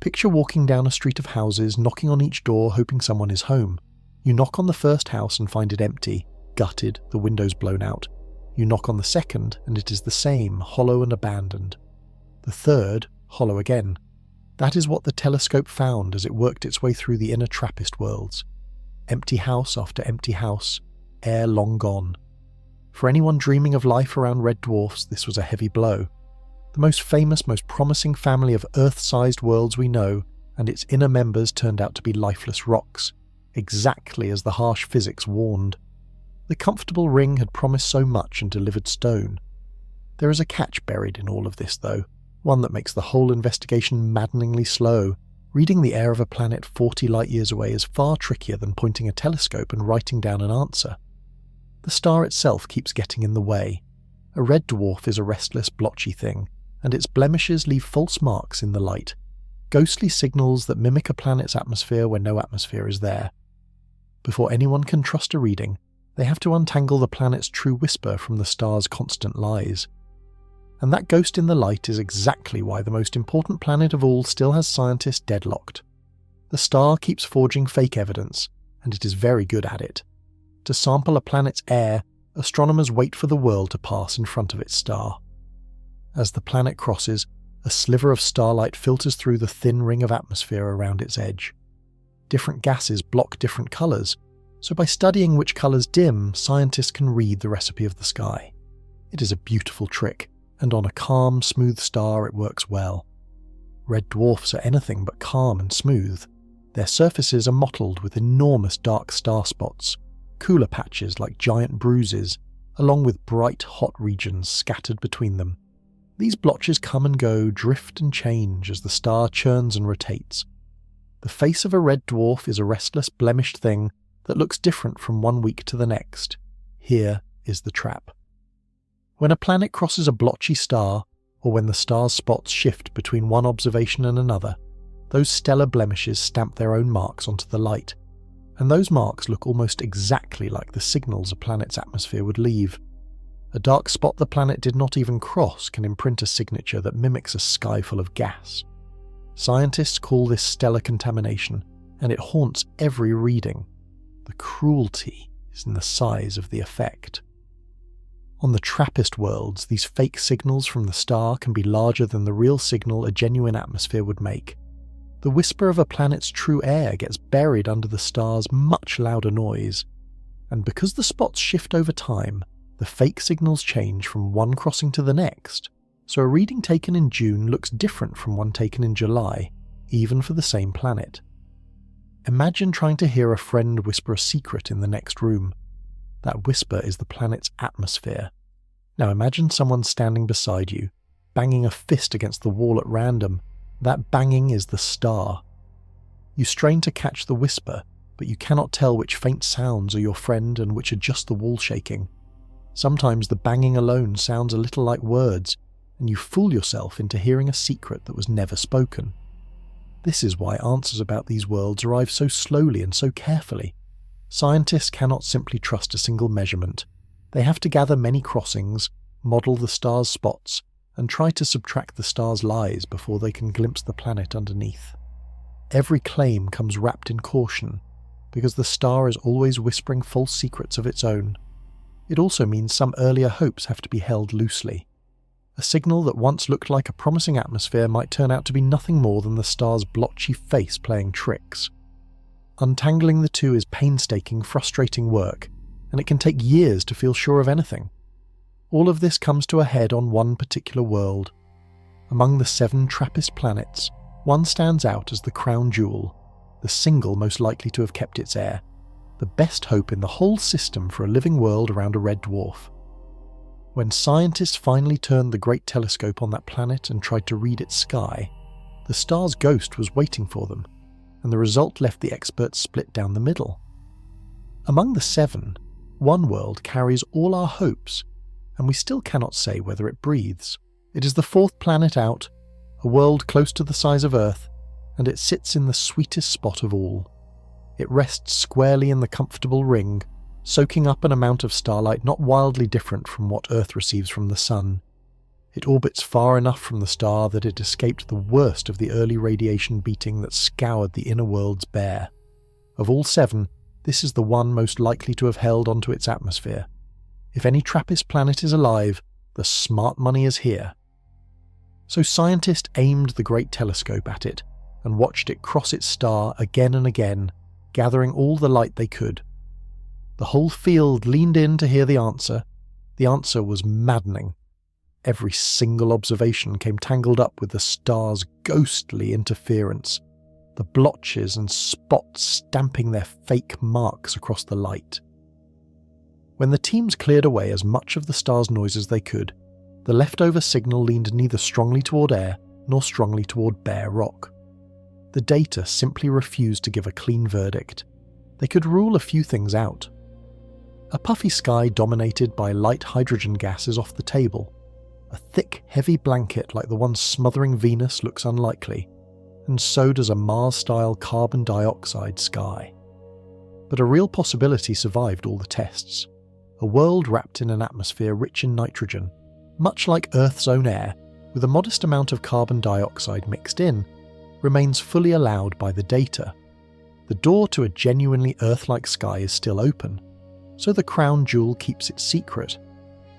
Picture walking down a street of houses, knocking on each door hoping someone is home. You knock on the first house and find it empty, gutted, the windows blown out. You knock on the second, and it is the same, hollow and abandoned. The third, hollow again. That is what the telescope found as it worked its way through the inner TRAPPIST worlds. Empty house after empty house, air long gone. For anyone dreaming of life around red dwarfs, this was a heavy blow. The most famous, most promising family of Earth-sized worlds we know, and its inner members turned out to be lifeless rocks, exactly as the harsh physics warned. The comfortable ring had promised so much and delivered stone. There is a catch buried in all of this, though, one that makes the whole investigation maddeningly slow. Reading the air of a planet 40 light-years away is far trickier than pointing a telescope and writing down an answer. The star itself keeps getting in the way. A red dwarf is a restless, blotchy thing, and its blemishes leave false marks in the light, ghostly signals that mimic a planet's atmosphere when no atmosphere is there. Before anyone can trust a reading, they have to untangle the planet's true whisper from the star's constant lies. And that ghost in the light is exactly why the most important planet of all still has scientists deadlocked. The star keeps forging fake evidence, and it is very good at it. To sample a planet's air, astronomers wait for the world to pass in front of its star. As the planet crosses, a sliver of starlight filters through the thin ring of atmosphere around its edge. Different gases block different colours, so by studying which colours dim, scientists can read the recipe of the sky. It is a beautiful trick, and on a calm, smooth star it works well. Red dwarfs are anything but calm and smooth. Their surfaces are mottled with enormous dark star spots, cooler patches like giant bruises, along with bright, hot regions scattered between them. These blotches come and go, drift and change as the star churns and rotates. The face of a red dwarf is a restless, blemished thing that looks different from one week to the next. Here is the trap. When a planet crosses a blotchy star, or when the star's spots shift between one observation and another, those stellar blemishes stamp their own marks onto the light, and those marks look almost exactly like the signals a planet's atmosphere would leave. A dark spot the planet did not even cross can imprint a signature that mimics a sky full of gas. Scientists call this stellar contamination, and it haunts every reading. The cruelty is in the size of the effect. On the TRAPPIST worlds, these fake signals from the star can be larger than the real signal a genuine atmosphere would make. The whisper of a planet's true air gets buried under the star's much louder noise, and because the spots shift over time, the fake signals change from one crossing to the next, so a reading taken in June looks different from one taken in July, even for the same planet. Imagine trying to hear a friend whisper a secret in the next room. That whisper is the planet's atmosphere. Now imagine someone standing beside you, banging a fist against the wall at random. That banging is the star. You strain to catch the whisper, but you cannot tell which faint sounds are your friend and which are just the wall shaking. Sometimes the banging alone sounds a little like words, and you fool yourself into hearing a secret that was never spoken. This is why answers about these worlds arrive so slowly and so carefully. Scientists cannot simply trust a single measurement. They have to gather many crossings, model the star's spots, and try to subtract the star's lies before they can glimpse the planet underneath. Every claim comes wrapped in caution, because the star is always whispering false secrets of its own. It also means some earlier hopes have to be held loosely. A signal that once looked like a promising atmosphere might turn out to be nothing more than the star's blotchy face playing tricks. Untangling the two is painstaking, frustrating work, and it can take years to feel sure of anything. All of this comes to a head on one particular world. Among the 7 TRAPPIST planets, one stands out as the crown jewel, the single most likely to have kept its air, the best hope in the whole system for a living world around a red dwarf. When scientists finally turned the Great Telescope on that planet and tried to read its sky, the star's ghost was waiting for them, and the result left the experts split down the middle. Among the 7, one world carries all our hopes, and we still cannot say whether it breathes. It is the 4th planet out, a world close to the size of Earth, and it sits in the sweetest spot of all. It rests squarely in the comfortable ring, soaking up an amount of starlight not wildly different from what Earth receives from the Sun. It orbits far enough from the star that it escaped the worst of the early radiation beating that scoured the inner worlds bare. Of all 7, this is the one most likely to have held onto its atmosphere. If any TRAPPIST planet is alive, the smart money is here. So scientists aimed the Great Telescope at it and watched it cross its star again and again, gathering all the light they could. The whole field leaned in to hear the answer. The answer was maddening. Every single observation came tangled up with the star's ghostly interference, the blotches and spots stamping their fake marks across the light. When the teams cleared away as much of the star's noise as they could, the leftover signal leaned neither strongly toward air nor strongly toward bare rock. The data simply refused to give a clean verdict. They could rule a few things out. A puffy sky dominated by light hydrogen gas is off the table. A thick, heavy blanket like the one smothering Venus looks unlikely, and so does a Mars-style carbon dioxide sky. But a real possibility survived all the tests. A world wrapped in an atmosphere rich in nitrogen, much like Earth's own air, with a modest amount of carbon dioxide mixed in, remains fully allowed by the data. The door to a genuinely Earth-like sky is still open, so the crown jewel keeps its secret.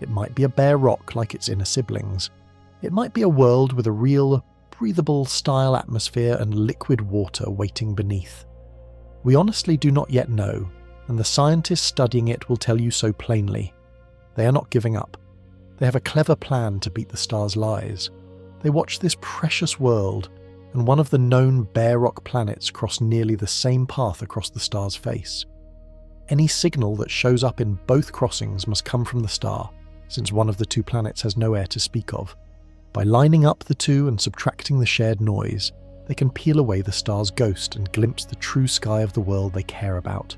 It might be a bare rock like its inner siblings. It might be a world with a real, breathable-style atmosphere and liquid water waiting beneath. We honestly do not yet know, and the scientists studying it will tell you so plainly. They are not giving up. They have a clever plan to beat the star's lies. They watch this precious world and one of the known bare rock planets cross nearly the same path across the star's face. Any signal that shows up in both crossings must come from the star, since one of the 2 planets has no air to speak of. By lining up the 2 and subtracting the shared noise, they can peel away the star's ghost and glimpse the true sky of the world they care about.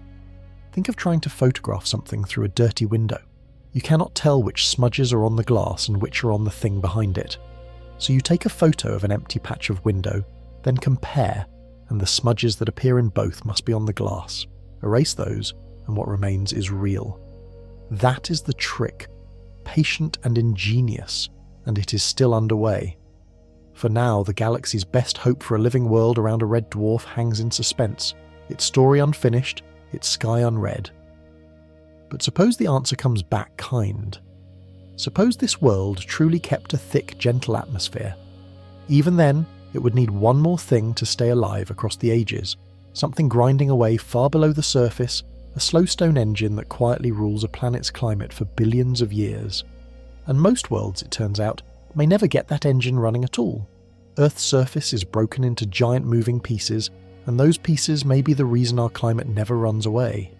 Think of trying to photograph something through a dirty window. You cannot tell which smudges are on the glass and which are on the thing behind it. So you take a photo of an empty patch of window, then compare, and the smudges that appear in both must be on the glass. Erase those, and what remains is real. That is the trick, patient and ingenious, and it is still underway. For now, the galaxy's best hope for a living world around a red dwarf hangs in suspense, its story unfinished, its sky unread. But suppose the answer comes back kind. Suppose this world truly kept a thick, gentle atmosphere. Even then, it would need one more thing to stay alive across the ages, something grinding away far below the surface, a slow stone engine that quietly rules a planet's climate for billions of years. And most worlds, it turns out, may never get that engine running at all. Earth's surface is broken into giant moving pieces, and those pieces may be the reason our climate never runs away.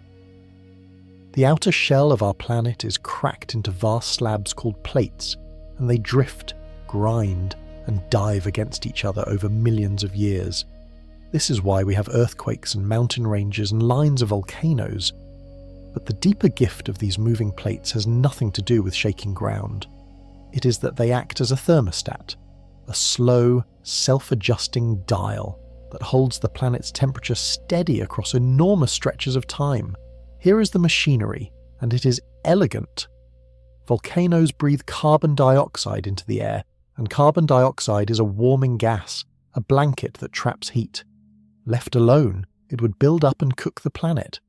The outer shell of our planet is cracked into vast slabs called plates, and they drift, grind, and dive against each other over millions of years. This is why we have earthquakes and mountain ranges and lines of volcanoes. But the deeper gift of these moving plates has nothing to do with shaking ground. It is that they act as a thermostat, a slow, self-adjusting dial that holds the planet's temperature steady across enormous stretches of time. Here is the machinery, and it is elegant. Volcanoes breathe carbon dioxide into the air, and carbon dioxide is a warming gas, a blanket that traps heat. Left alone, it would build up and cook the planet.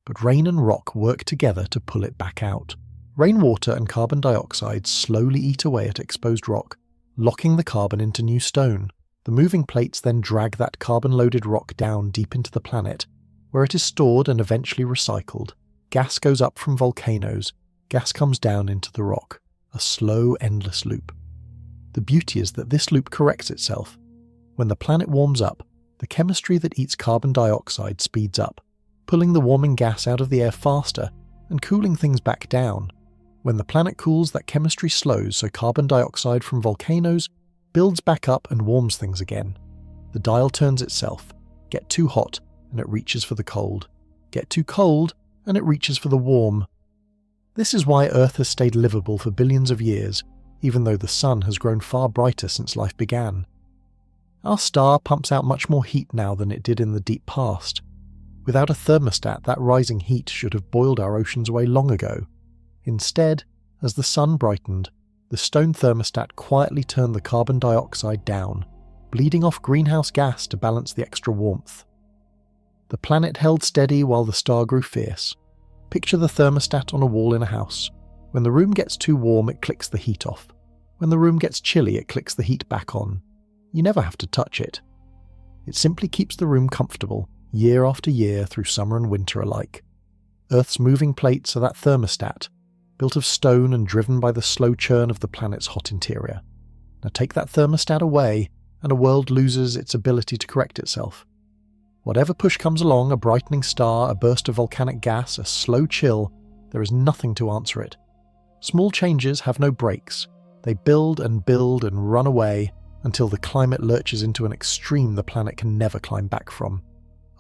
But rain and rock work together to pull it back out. Rainwater and carbon dioxide slowly eat away at exposed rock, locking the carbon into new stone. The moving plates then drag that carbon-loaded rock down deep into the planet, where it is stored and eventually recycled. Gas goes up from volcanoes, gas comes down into the rock, a slow, endless loop. The beauty is that this loop corrects itself. When the planet warms up, the chemistry that eats carbon dioxide speeds up, pulling the warming gas out of the air faster and cooling things back down. When the planet cools, that chemistry slows, so carbon dioxide from volcanoes builds back up and warms things again. The dial turns itself. Get too hot, and it reaches for the cold. Get too cold, and it reaches for the warm. This is why Earth has stayed livable for billions of years, even though the sun has grown far brighter since life began. Our star pumps out much more heat now than it did in the deep past. Without a thermostat, that rising heat should have boiled our oceans away long ago. Instead, as the sun brightened, the stone thermostat quietly turned the carbon dioxide down, bleeding off greenhouse gas to balance the extra warmth. The planet held steady while the star grew fierce. Picture the thermostat on a wall in a house. When the room gets too warm, it clicks the heat off. When the room gets chilly, it clicks the heat back on. You never have to touch it. It simply keeps the room comfortable, year after year through summer and winter alike. Earth's moving plates are that thermostat, built of stone and driven by the slow churn of the planet's hot interior. Now take that thermostat away, and a world loses its ability to correct itself. Whatever push comes along, a brightening star, a burst of volcanic gas, a slow chill, there is nothing to answer it. Small changes have no brakes. They build and run away until the climate lurches into an extreme the planet can never climb back from.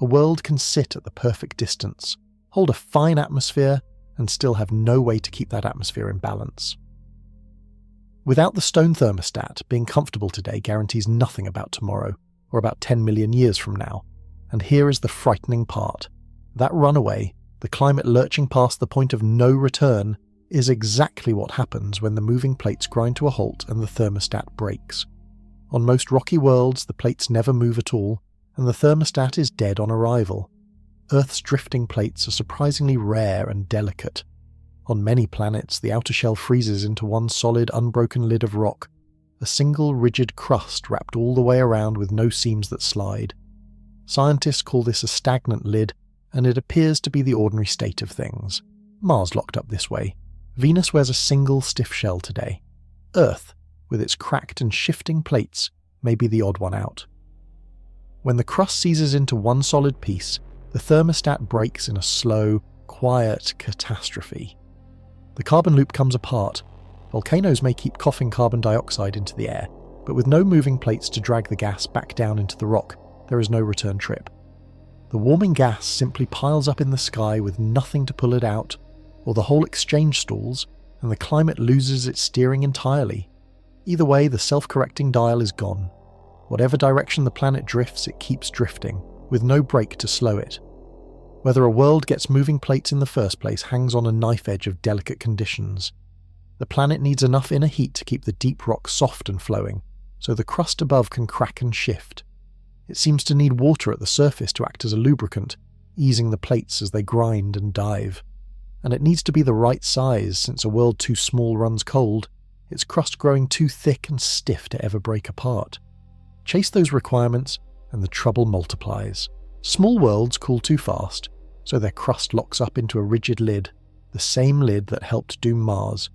A world can sit at the perfect distance, hold a fine atmosphere, and still have no way to keep that atmosphere in balance. Without the stone thermostat, being comfortable today guarantees nothing about tomorrow, or about 10 million years from now. And here is the frightening part. That runaway, the climate lurching past the point of no return, is exactly what happens when the moving plates grind to a halt and the thermostat breaks. On most rocky worlds, the plates never move at all, and the thermostat is dead on arrival. Earth's drifting plates are surprisingly rare and delicate. On many planets, the outer shell freezes into one solid, unbroken lid of rock, a single rigid crust wrapped all the way around with no seams that slide. Scientists call this a stagnant lid, and it appears to be the ordinary state of things. Mars locked up this way. Venus wears a single stiff shell today. Earth, with its cracked and shifting plates, may be the odd one out. When the crust seizes into one solid piece, the thermostat breaks in a slow, quiet catastrophe. The carbon loop comes apart. Volcanoes may keep coughing carbon dioxide into the air, but with no moving plates to drag the gas back down into the rock, there is no return trip. The warming gas simply piles up in the sky with nothing to pull it out, or the whole exchange stalls, and the climate loses its steering entirely. Either way, the self-correcting dial is gone. Whatever direction the planet drifts, it keeps drifting, with no brake to slow it. Whether a world gets moving plates in the first place hangs on a knife edge of delicate conditions. The planet needs enough inner heat to keep the deep rock soft and flowing, so the crust above can crack and shift. It seems to need water at the surface to act as a lubricant, easing the plates as they grind and dive. And it needs to be the right size, since a world too small runs cold, its crust growing too thick and stiff to ever break apart. Chase those requirements, and the trouble multiplies. Small worlds cool too fast, so their crust locks up into a rigid lid, the same lid that helped doom Mars.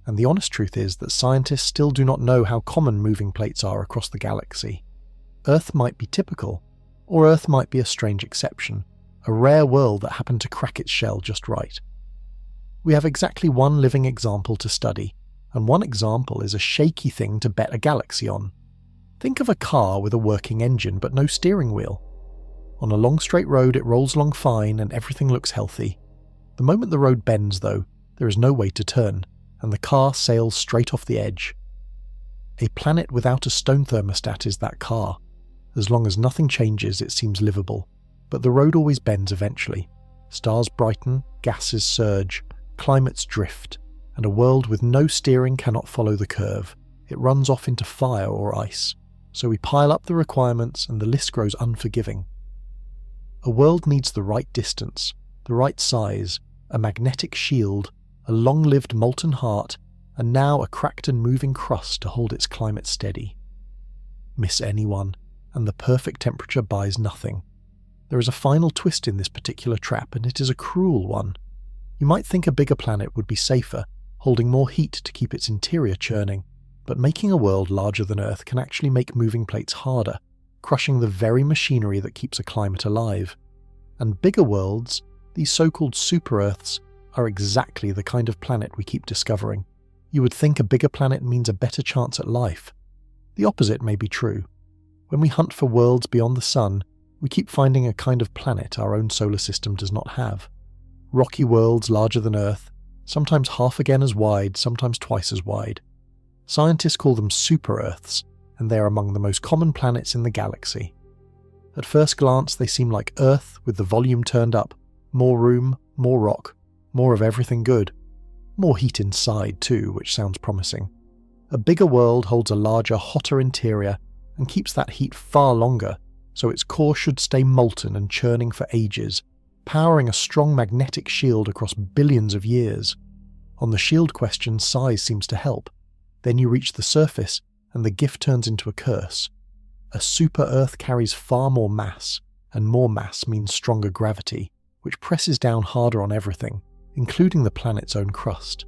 And the honest truth is that scientists still do not know how common moving plates are across the galaxy. Earth might be typical, or Earth might be a strange exception, a rare world that happened to crack its shell just right. We have exactly one living example to study, and one example is a shaky thing to bet a galaxy on. Think of a car with a working engine but no steering wheel. On a long straight road it rolls along fine and everything looks healthy. The moment the road bends though, there is no way to turn, and the car sails straight off the edge. A planet without a stone thermostat is that car. As long as nothing changes, it seems livable, but the road always bends eventually. Stars brighten, gases surge, climates drift, and a world with no steering cannot follow the curve. It runs off into fire or ice. So we pile up the requirements and the list grows unforgiving. A world needs the right distance, the right size, a magnetic shield, a long-lived molten heart, and now a cracked and moving crust to hold its climate steady. Miss anyone, and the perfect temperature buys nothing. There is a final twist in this particular trap, and it is a cruel one. You might think a bigger planet would be safer, holding more heat to keep its interior churning, but making a world larger than Earth can actually make moving plates harder, crushing the very machinery that keeps a climate alive. And bigger worlds, these so-called super-Earths, are exactly the kind of planet we keep discovering. You would think a bigger planet means a better chance at life. The opposite may be true. When we hunt for worlds beyond the Sun, we keep finding a kind of planet our own solar system does not have. Rocky worlds larger than Earth, sometimes half again as wide, sometimes twice as wide. Scientists call them super-Earths, and they are among the most common planets in the galaxy. At first glance, they seem like Earth with the volume turned up, more room, more rock, more of everything good. More heat inside too, which sounds promising. A bigger world holds a larger, hotter interior and keeps that heat far longer, so its core should stay molten and churning for ages, powering a strong magnetic shield across billions of years. On the shield question, size seems to help. Then you reach the surface, and the gift turns into a curse. A super-Earth carries far more mass, and more mass means stronger gravity, which presses down harder on everything, including the planet's own crust.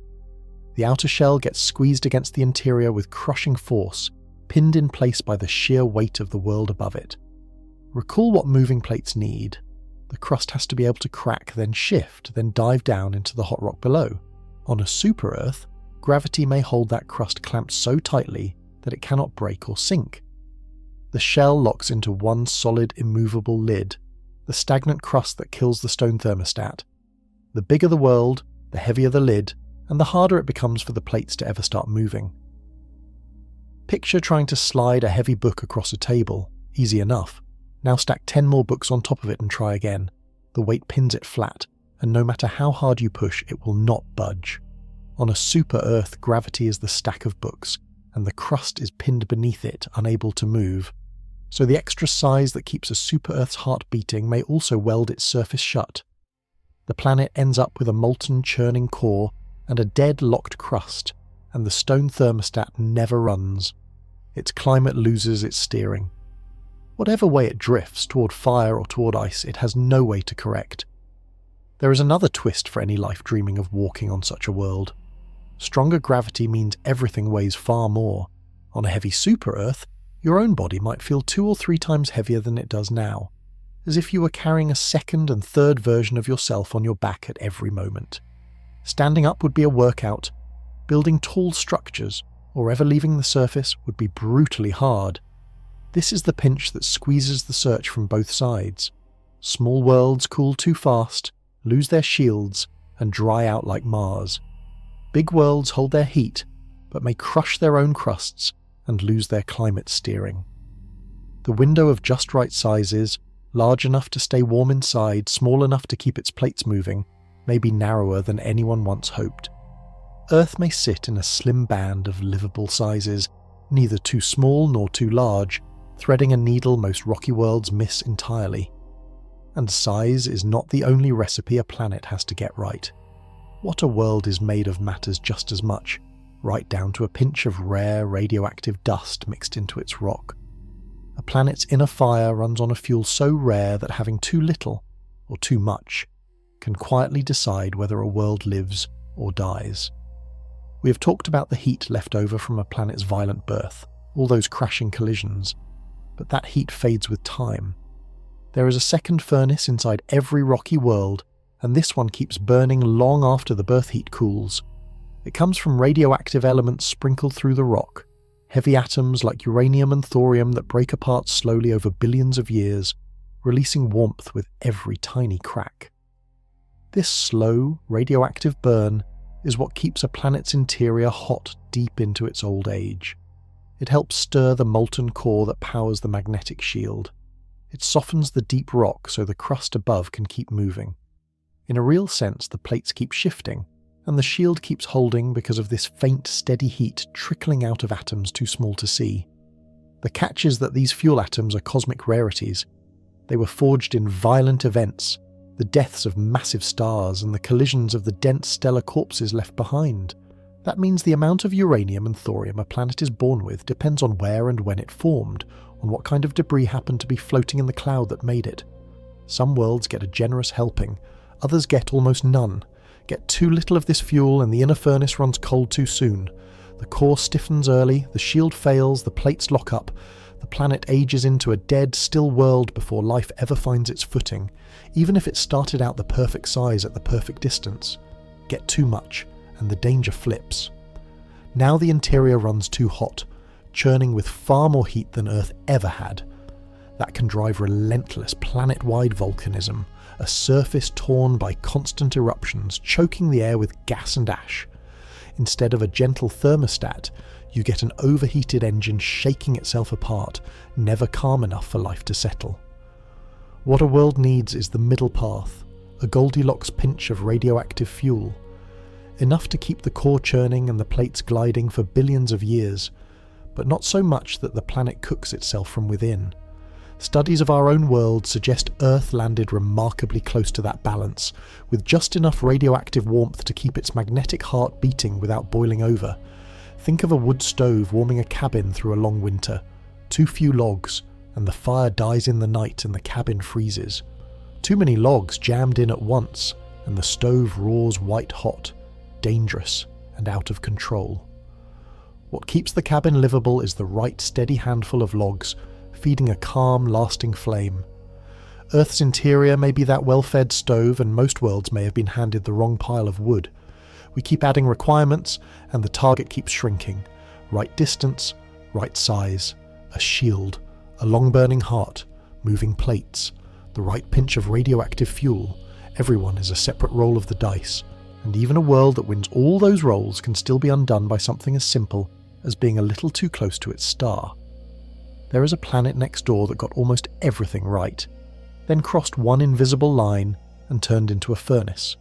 The outer shell gets squeezed against the interior with crushing force, pinned in place by the sheer weight of the world above it. Recall what moving plates need. The crust has to be able to crack, then shift, then dive down into the hot rock below. On a super-Earth, gravity may hold that crust clamped so tightly that it cannot break or sink. The shell locks into one solid, immovable lid, the stagnant crust that kills the stone thermostat. The bigger the world, the heavier the lid, and the harder it becomes for the plates to ever start moving. Picture trying to slide a heavy book across a table. Easy enough. Now stack 10 more books on top of it and try again. The weight pins it flat, and no matter how hard you push, it will not budge. On a super-Earth, gravity is the stack of books, and the crust is pinned beneath it, unable to move. So the extra size that keeps a super-Earth's heart beating may also weld its surface shut. The planet ends up with a molten, churning core and a dead, locked crust, and the stone thermostat never runs. Its climate loses its steering. Whatever way it drifts, toward fire or toward ice, it has no way to correct. There is another twist for any life dreaming of walking on such a world. Stronger gravity means everything weighs far more. On a heavy super-Earth, your own body might feel 2 or 3 times heavier than it does now, as if you were carrying a second and third version of yourself on your back at every moment. Standing up would be a workout. Building tall structures, or ever leaving the surface, would be brutally hard. This is the pinch that squeezes the search from both sides. Small worlds cool too fast, lose their shields, and dry out like Mars. Big worlds hold their heat, but may crush their own crusts and lose their climate steering. The window of just right sizes, large enough to stay warm inside, small enough to keep its plates moving, may be narrower than anyone once hoped. Earth may sit in a slim band of livable sizes, neither too small nor too large, threading a needle most rocky worlds miss entirely. And size is not the only recipe a planet has to get right. What a world is made of matters just as much, right down to a pinch of rare radioactive dust mixed into its rock. A planet's inner fire runs on a fuel so rare that having too little, or too much, can quietly decide whether a world lives or dies. We have talked about the heat left over from a planet's violent birth, all those crashing collisions, but that heat fades with time. There is a second furnace inside every rocky world, and this one keeps burning long after the birth heat cools. It comes from radioactive elements sprinkled through the rock, heavy atoms like uranium and thorium that break apart slowly over billions of years, releasing warmth with every tiny crack. This slow, radioactive burn is what keeps a planet's interior hot deep into its old age. It helps stir the molten core that powers the magnetic shield. It softens the deep rock so the crust above can keep moving. In a real sense, the plates keep shifting, and the shield keeps holding because of this faint, steady heat trickling out of atoms too small to see. The catch is that these fuel atoms are cosmic rarities. They were forged in violent events, the deaths of massive stars and the collisions of the dense stellar corpses left behind. That means the amount of uranium and thorium a planet is born with depends on where and when it formed, on what kind of debris happened to be floating in the cloud that made it. Some worlds get a generous helping, others get almost none. Get too little of this fuel and the inner furnace runs cold too soon. The core stiffens early, the shield fails, the plates lock up. The planet ages into a dead, still world before life ever finds its footing, even if it started out the perfect size at the perfect distance. Get too much, and the danger flips. Now the interior runs too hot, churning with far more heat than Earth ever had. That can drive relentless planet-wide volcanism, a surface torn by constant eruptions, choking the air with gas and ash. Instead of a gentle thermostat, you get an overheated engine shaking itself apart, never calm enough for life to settle. What a world needs is the middle path, a Goldilocks pinch of radioactive fuel. Enough to keep the core churning and the plates gliding for billions of years, but not so much that the planet cooks itself from within. Studies of our own world suggest Earth landed remarkably close to that balance, with just enough radioactive warmth to keep its magnetic heart beating without boiling over. Think of a wood stove warming a cabin through a long winter. Too few logs, and the fire dies in the night and the cabin freezes. Too many logs jammed in at once, and the stove roars white hot, dangerous and out of control. What keeps the cabin livable is the right steady handful of logs, feeding a calm, lasting flame. Earth's interior may be that well-fed stove, and most worlds may have been handed the wrong pile of wood. We keep adding requirements, and the target keeps shrinking. Right distance, right size, a shield, a long-burning heart, moving plates, the right pinch of radioactive fuel. Everyone is a separate roll of the dice, and even a world that wins all those rolls can still be undone by something as simple as being a little too close to its star. There is a planet next door that got almost everything right, then crossed one invisible line and turned into a furnace.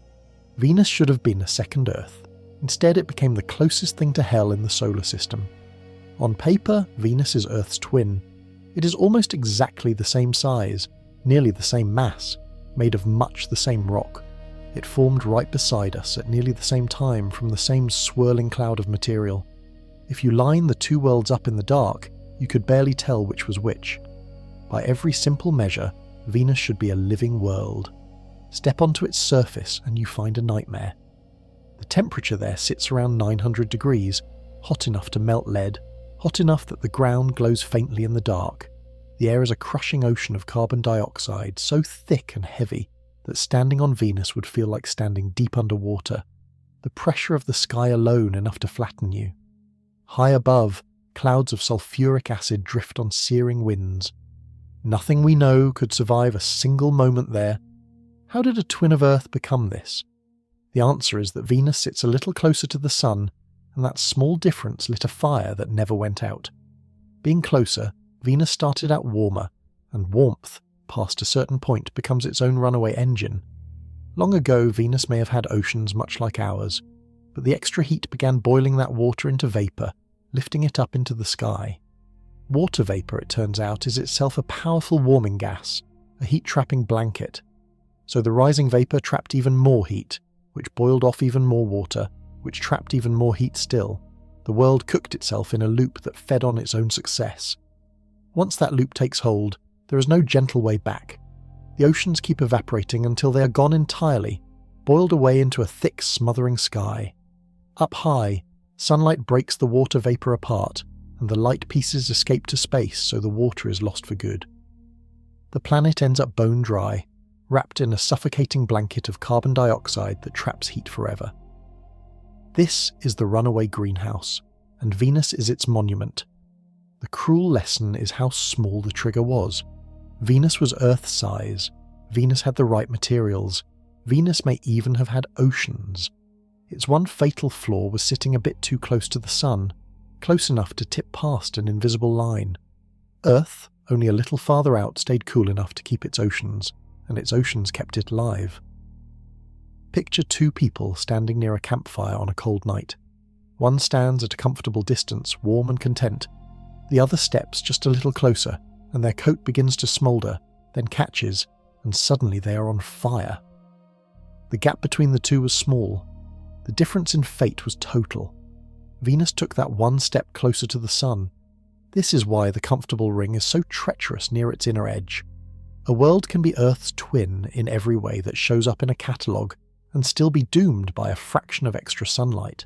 Venus should have been a second Earth. Instead, it became the closest thing to hell in the solar system. On paper, Venus is Earth's twin. It is almost exactly the same size, nearly the same mass, made of much the same rock. It formed right beside us at nearly the same time from the same swirling cloud of material. If you line the two worlds up in the dark, you could barely tell which was which. By every simple measure, Venus should be a living world. Step onto its surface and you find a nightmare. The temperature there sits around 900 degrees, hot enough to melt lead, hot enough that the ground glows faintly in the dark. The air is a crushing ocean of carbon dioxide, so thick and heavy that standing on Venus would feel like standing deep underwater. The pressure of the sky alone enough to flatten you. High above, clouds of sulfuric acid drift on searing winds. Nothing we know could survive a single moment there. How did a twin of Earth become this? The answer is that Venus sits a little closer to the Sun, and that small difference lit a fire that never went out. Being closer, Venus started out warmer, and warmth, past a certain point, becomes its own runaway engine. Long ago, Venus may have had oceans much like ours, but the extra heat began boiling that water into vapour, lifting it up into the sky. Water vapour, it turns out, is itself a powerful warming gas, a heat-trapping blanket. So the rising vapour trapped even more heat, which boiled off even more water, which trapped even more heat still. The world cooked itself in a loop that fed on its own success. Once that loop takes hold, there is no gentle way back. The oceans keep evaporating until they are gone entirely, boiled away into a thick, smothering sky. Up high, sunlight breaks the water vapour apart, and the light pieces escape to space so the water is lost for good. The planet ends up bone dry, wrapped in a suffocating blanket of carbon dioxide that traps heat forever. This is the runaway greenhouse, and Venus is its monument. The cruel lesson is how small the trigger was. Venus was Earth size. Venus had the right materials. Venus may even have had oceans. Its one fatal flaw was sitting a bit too close to the sun, close enough to tip past an invisible line. Earth, only a little farther out, stayed cool enough to keep its oceans, and its oceans kept it alive. Picture two people standing near a campfire on a cold night. One stands at a comfortable distance, warm and content. The other steps just a little closer, and their coat begins to smoulder, then catches, and suddenly they are on fire. The gap between the two was small. The difference in fate was total. Venus took that one step closer to the sun. This is why the comfortable ring is so treacherous near its inner edge. A world can be Earth's twin in every way that shows up in a catalogue, and still be doomed by a fraction of extra sunlight.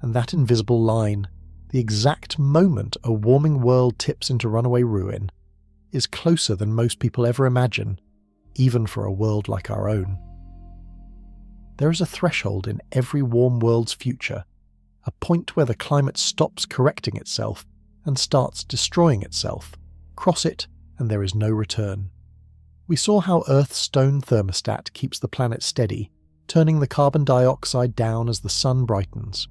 And that invisible line, the exact moment a warming world tips into runaway ruin, is closer than most people ever imagine, even for a world like our own. There is a threshold in every warm world's future, a point where the climate stops correcting itself and starts destroying itself. Cross it, and there is no return. We saw how Earth's stone thermostat keeps the planet steady, turning the carbon dioxide down as the sun brightens.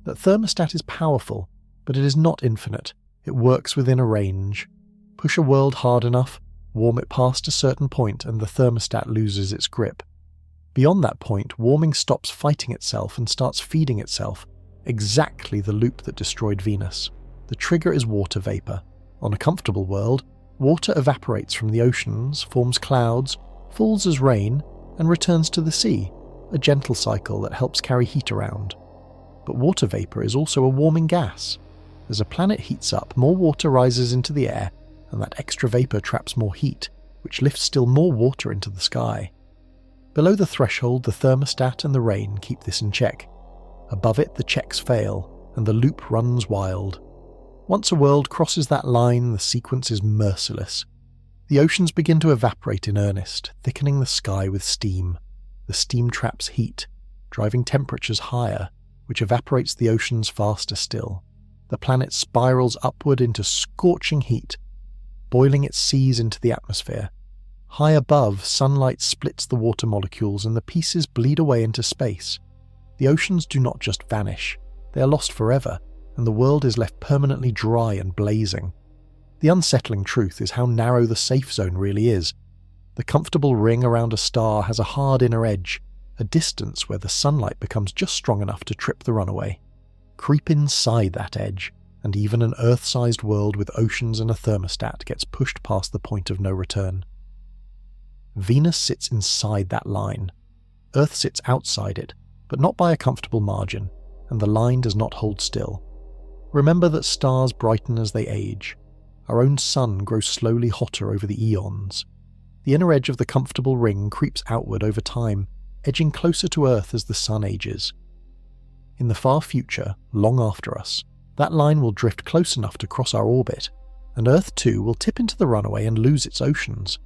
That thermostat is powerful, but it is not infinite. It works within a range. Push a world hard enough, warm it past a certain point, and the thermostat loses its grip. Beyond that point, warming stops fighting itself and starts feeding itself, exactly the loop that destroyed Venus. The trigger is water vapor. On a comfortable world, water evaporates from the oceans, forms clouds, falls as rain, and returns to the sea, a gentle cycle that helps carry heat around. But water vapor is also a warming gas. As a planet heats up, more water rises into the air, and that extra vapor traps more heat, which lifts still more water into the sky. Below the threshold, the thermostat and the rain keep this in check. Above it, the checks fail, and the loop runs wild. Once a world crosses that line, the sequence is merciless. The oceans begin to evaporate in earnest, thickening the sky with steam. The steam traps heat, driving temperatures higher, which evaporates the oceans faster still. The planet spirals upward into scorching heat, boiling its seas into the atmosphere. High above, sunlight splits the water molecules and the pieces bleed away into space. The oceans do not just vanish, they are lost forever, and the world is left permanently dry and blazing. The unsettling truth is how narrow the safe zone really is. The comfortable ring around a star has a hard inner edge, a distance where the sunlight becomes just strong enough to trip the runaway. Creep inside that edge, and even an Earth-sized world with oceans and a thermostat gets pushed past the point of no return. Venus sits inside that line. Earth sits outside it, but not by a comfortable margin, and the line does not hold still. Remember that stars brighten as they age. Our own sun grows slowly hotter over the eons. The inner edge of the comfortable ring creeps outward over time, edging closer to Earth as the sun ages. In the far future, long after us, that line will drift close enough to cross our orbit, and Earth too will tip into the runaway and lose its oceans.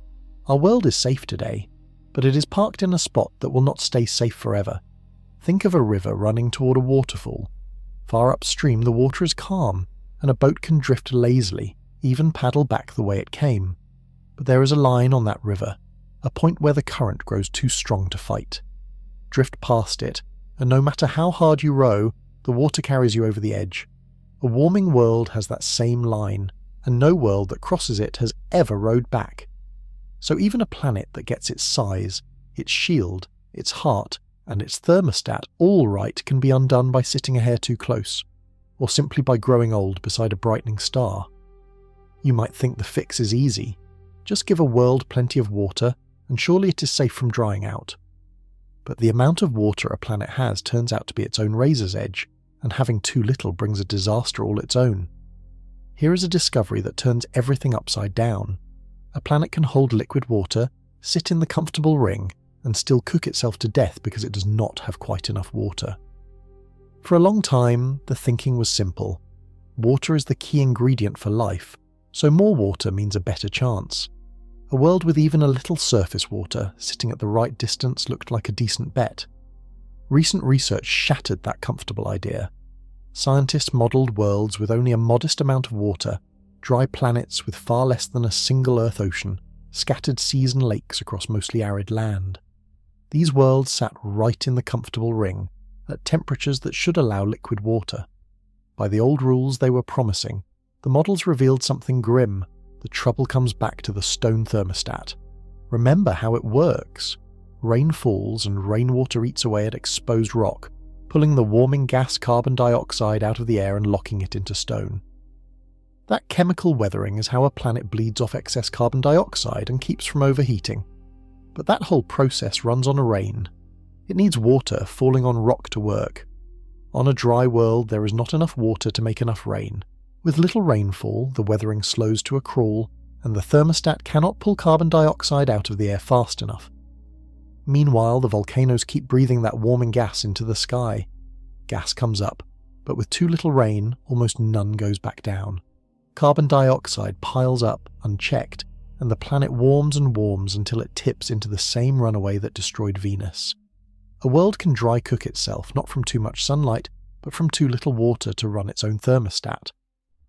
Our world is safe today, but it is parked in a spot that will not stay safe forever. Think of a river running toward a waterfall. Far upstream the water is calm, and a boat can drift lazily, even paddle back the way it came. But there is a line on that river, a point where the current grows too strong to fight. Drift past it, and no matter how hard you row, the water carries you over the edge. A warming world has that same line, and no world that crosses it has ever rowed back. So even a planet that gets its size, its shield, its heart, and its thermostat all right can be undone by sitting a hair too close, or simply by growing old beside a brightening star. You might think the fix is easy. Just give a world plenty of water, and surely it is safe from drying out. But the amount of water a planet has turns out to be its own razor's edge, and having too little brings a disaster all its own. Here is a discovery that turns everything upside down. A planet can hold liquid water, sit in the comfortable ring, and still cook itself to death because it does not have quite enough water. For a long time, the thinking was simple. Water is the key ingredient for life, so more water means a better chance. A world with even a little surface water sitting at the right distance looked like a decent bet. Recent research shattered that comfortable idea. Scientists modelled worlds with only a modest amount of water, dry planets with far less than a single Earth ocean, scattered seas and lakes across mostly arid land. These worlds sat right in the comfortable ring, at temperatures that should allow liquid water. By the old rules they were promising, the models revealed something grim. The trouble comes back to the stone thermostat. Remember how it works. Rain falls and rainwater eats away at exposed rock, pulling the warming gas carbon dioxide out of the air and locking it into stone. That chemical weathering is how a planet bleeds off excess carbon dioxide and keeps from overheating. But that whole process runs on a rain. It needs water falling on rock to work. On a dry world, there is not enough water to make enough rain. With little rainfall, the weathering slows to a crawl, and the thermostat cannot pull carbon dioxide out of the air fast enough. Meanwhile, the volcanoes keep breathing that warming gas into the sky. Gas comes up, but with too little rain, almost none goes back down. Carbon dioxide piles up, unchecked, and the planet warms and warms until it tips into the same runaway that destroyed Venus. A world can dry cook itself not from too much sunlight, but from too little water to run its own thermostat.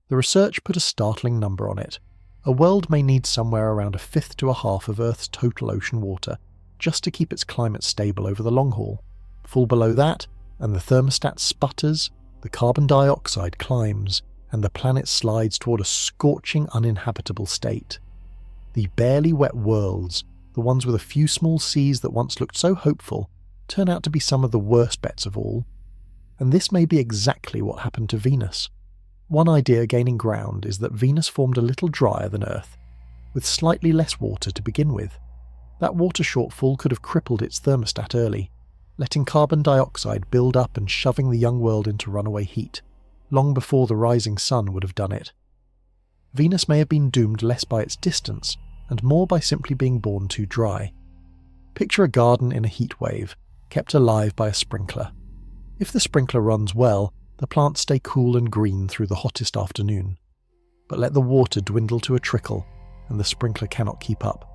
The research put a startling number on it. A world may need somewhere around a fifth to a half of Earth's total ocean water just to keep its climate stable over the long haul. Fall below that, and the thermostat sputters, the carbon dioxide climbs, and the planet slides toward a scorching, uninhabitable state. The barely wet worlds, the ones with a few small seas that once looked so hopeful, turn out to be some of the worst bets of all. And this may be exactly what happened to Venus. One idea gaining ground is that Venus formed a little drier than Earth, with slightly less water to begin with. That water shortfall could have crippled its thermostat early, letting carbon dioxide build up and shoving the young world into runaway heat, long before the rising sun would have done it. Venus may have been doomed less by its distance, and more by simply being born too dry. Picture a garden in a heat wave, kept alive by a sprinkler. If the sprinkler runs well, the plants stay cool and green through the hottest afternoon. But let the water dwindle to a trickle, and the sprinkler cannot keep up.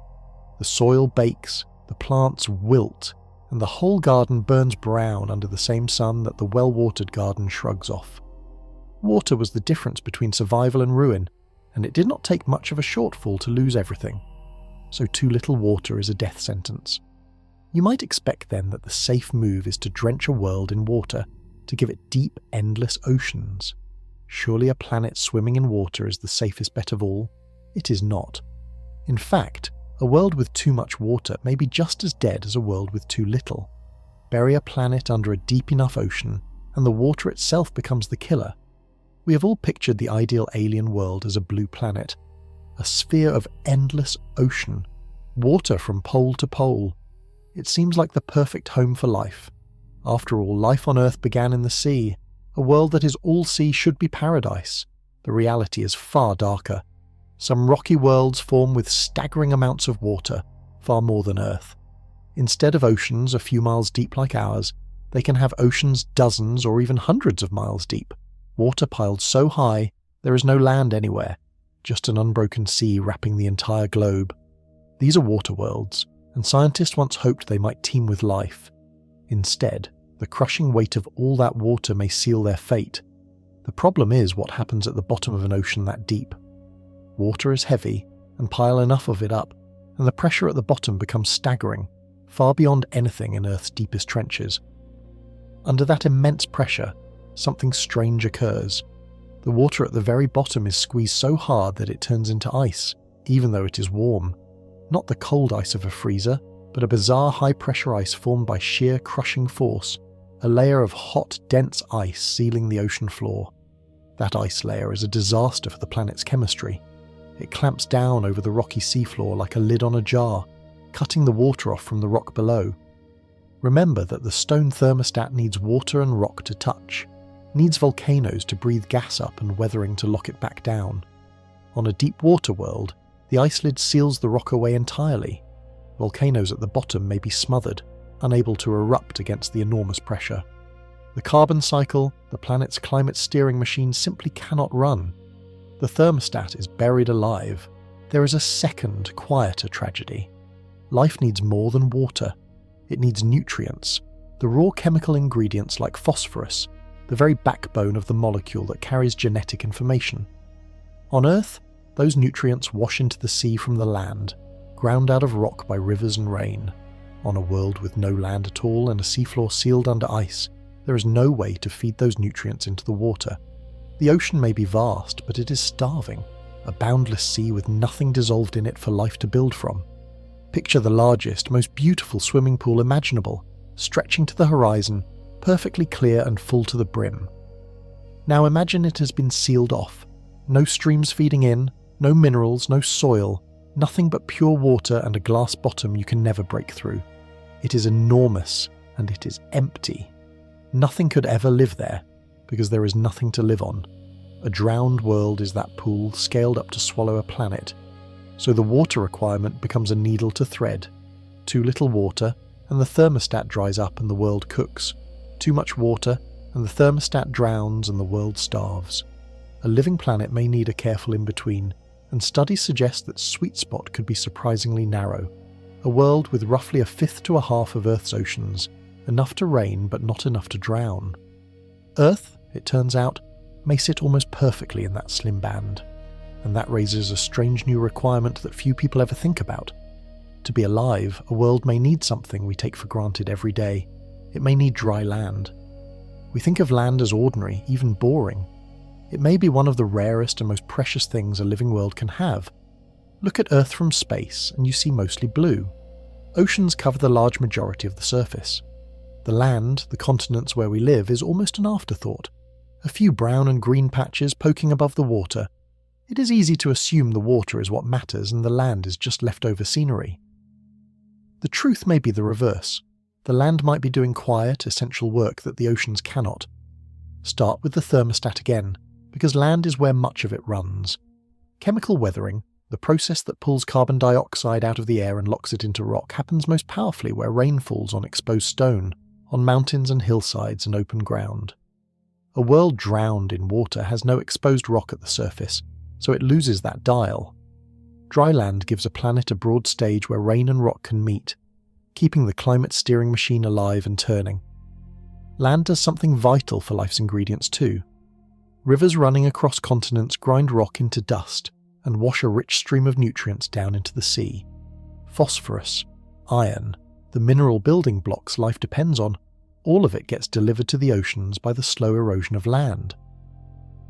The soil bakes, the plants wilt, and the whole garden burns brown under the same sun that the well-watered garden shrugs off. Water was the difference between survival and ruin, and it did not take much of a shortfall to lose everything. So too little water is a death sentence. You might expect then that the safe move is to drench a world in water, to give it deep, endless oceans. Surely a planet swimming in water is the safest bet of all? It is not. In fact, a world with too much water may be just as dead as a world with too little. Bury a planet under a deep enough ocean, and the water itself becomes the killer. We have all pictured the ideal alien world as a blue planet, a sphere of endless ocean, water from pole to pole. It seems like the perfect home for life. After all, life on Earth began in the sea. A world that is all sea should be paradise. The reality is far darker. Some rocky worlds form with staggering amounts of water, far more than Earth. Instead of oceans a few miles deep like ours, they can have oceans dozens or even hundreds of miles deep, water piled so high there is no land anywhere, just an unbroken sea wrapping the entire globe. These are water worlds, and scientists once hoped they might teem with life. Instead, the crushing weight of all that water may seal their fate. The problem is what happens at the bottom of an ocean that deep. Water is heavy, and pile enough of it up, and the pressure at the bottom becomes staggering, far beyond anything in Earth's deepest trenches. Under that immense pressure, something strange occurs. The water at the very bottom is squeezed so hard that it turns into ice, even though it is warm. Not the cold ice of a freezer, but a bizarre high-pressure ice formed by sheer crushing force, a layer of hot, dense ice sealing the ocean floor. That ice layer is a disaster for the planet's chemistry. It clamps down over the rocky seafloor like a lid on a jar, cutting the water off from the rock below. Remember that the stone thermostat needs water and rock to touch, needs volcanoes to breathe gas up and weathering to lock it back down. On a deep water world, the ice lid seals the rock away entirely. Volcanoes at the bottom may be smothered, unable to erupt against the enormous pressure. The carbon cycle, the planet's climate steering machine, simply cannot run. The thermostat is buried alive. There is a second, quieter tragedy. Life needs more than water. It needs nutrients, the raw chemical ingredients like phosphorus, the very backbone of the molecule that carries genetic information. On Earth, those nutrients wash into the sea from the land, ground out of rock by rivers and rain. On a world with no land at all and a seafloor sealed under ice, There is no way to feed those nutrients into the water. The ocean may be vast, but it is starving, a boundless sea with nothing dissolved in it for life to build from. Picture the largest, most beautiful swimming pool imaginable, stretching to the horizon, perfectly clear and full to the brim. Now imagine it has been sealed off. No streams feeding in, no minerals, no soil, nothing but pure water and a glass bottom you can never break through. It is enormous, and it is empty. Nothing could ever live there, because there is nothing to live on. A drowned world is that pool scaled up to swallow a planet. So the water requirement becomes a needle to thread. Too little water, and the thermostat dries up and the world cooks. Too much water, and the thermostat drowns and the world starves. A living planet may need a careful in-between, and studies suggest that sweet spot could be surprisingly narrow. A world with roughly a fifth to a half of Earth's oceans, enough to rain but not enough to drown. Earth, it turns out, may sit almost perfectly in that slim band, and that raises a strange new requirement that few people ever think about. To be alive, a world may need something we take for granted every day. It may need dry land. We think of land as ordinary, even boring. It may be one of the rarest and most precious things a living world can have. Look at Earth from space and you see mostly blue. Oceans cover the large majority of the surface. The land, the continents where we live, is almost an afterthought. A few brown and green patches poking above the water. It is easy to assume the water is what matters and the land is just leftover scenery. The truth may be the reverse. The land might be doing quiet, essential work that the oceans cannot. Start with the thermostat again, because land is where much of it runs. Chemical weathering, the process that pulls carbon dioxide out of the air and locks it into rock, happens most powerfully where rain falls on exposed stone, on mountains and hillsides and open ground. A world drowned in water has no exposed rock at the surface, so it loses that dial. Dry land gives a planet a broad stage where rain and rock can meet, keeping the climate steering machine alive and turning. Land does something vital for life's ingredients too. Rivers running across continents grind rock into dust and wash a rich stream of nutrients down into the sea. Phosphorus, iron, the mineral building blocks life depends on, all of it gets delivered to the oceans by the slow erosion of land.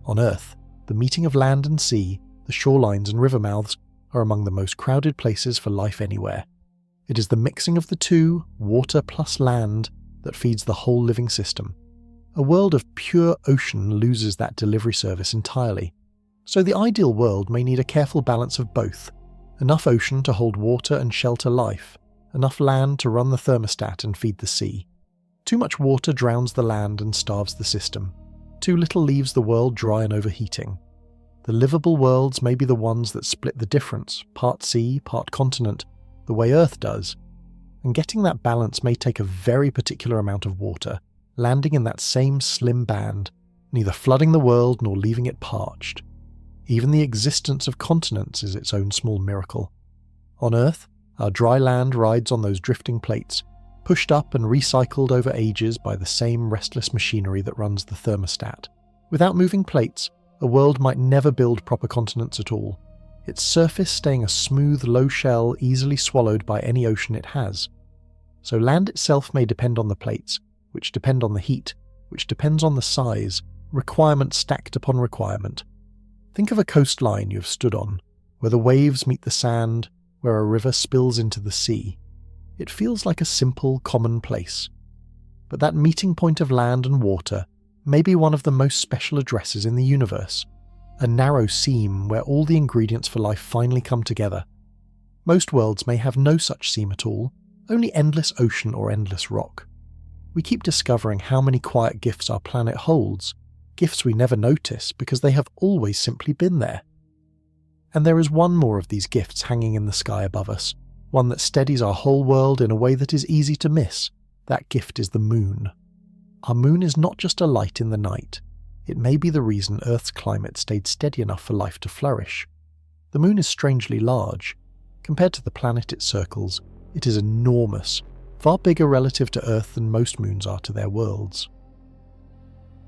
On Earth, the meeting of land and sea, the shorelines and river mouths, are among the most crowded places for life anywhere. It is the mixing of the two, water plus land, that feeds the whole living system. A world of pure ocean loses that delivery service entirely. So the ideal world may need a careful balance of both. Enough ocean to hold water and shelter life, enough land to run the thermostat and feed the sea. Too much water drowns the land and starves the system. Too little leaves the world dry and overheating. The livable worlds may be the ones that split the difference, part sea, part continent, the way Earth does. And getting that balance may take a very particular amount of water, landing in that same slim band, neither flooding the world nor leaving it parched. Even the existence of continents is its own small miracle. On Earth, our dry land rides on those drifting plates, pushed up and recycled over ages by the same restless machinery that runs the thermostat. Without moving plates, a world might never build proper continents at all, its surface staying a smooth, low shell easily swallowed by any ocean it has. So land itself may depend on the plates, which depend on the heat, which depends on the size, requirement stacked upon requirement. Think of a coastline you have stood on, where the waves meet the sand, where a river spills into the sea. It feels like a simple, common place. But that meeting point of land and water may be one of the most special addresses in the universe, a narrow seam where all the ingredients for life finally come together. Most worlds may have no such seam at all, only endless ocean or endless rock. We keep discovering how many quiet gifts our planet holds, gifts we never notice because they have always simply been there. And there is one more of these gifts hanging in the sky above us, one that steadies our whole world in a way that is easy to miss. That gift is the moon. Our moon is not just a light in the night. It may be the reason Earth's climate stayed steady enough for life to flourish. The moon is strangely large. Compared to the planet it circles, it is enormous, far bigger relative to Earth than most moons are to their worlds.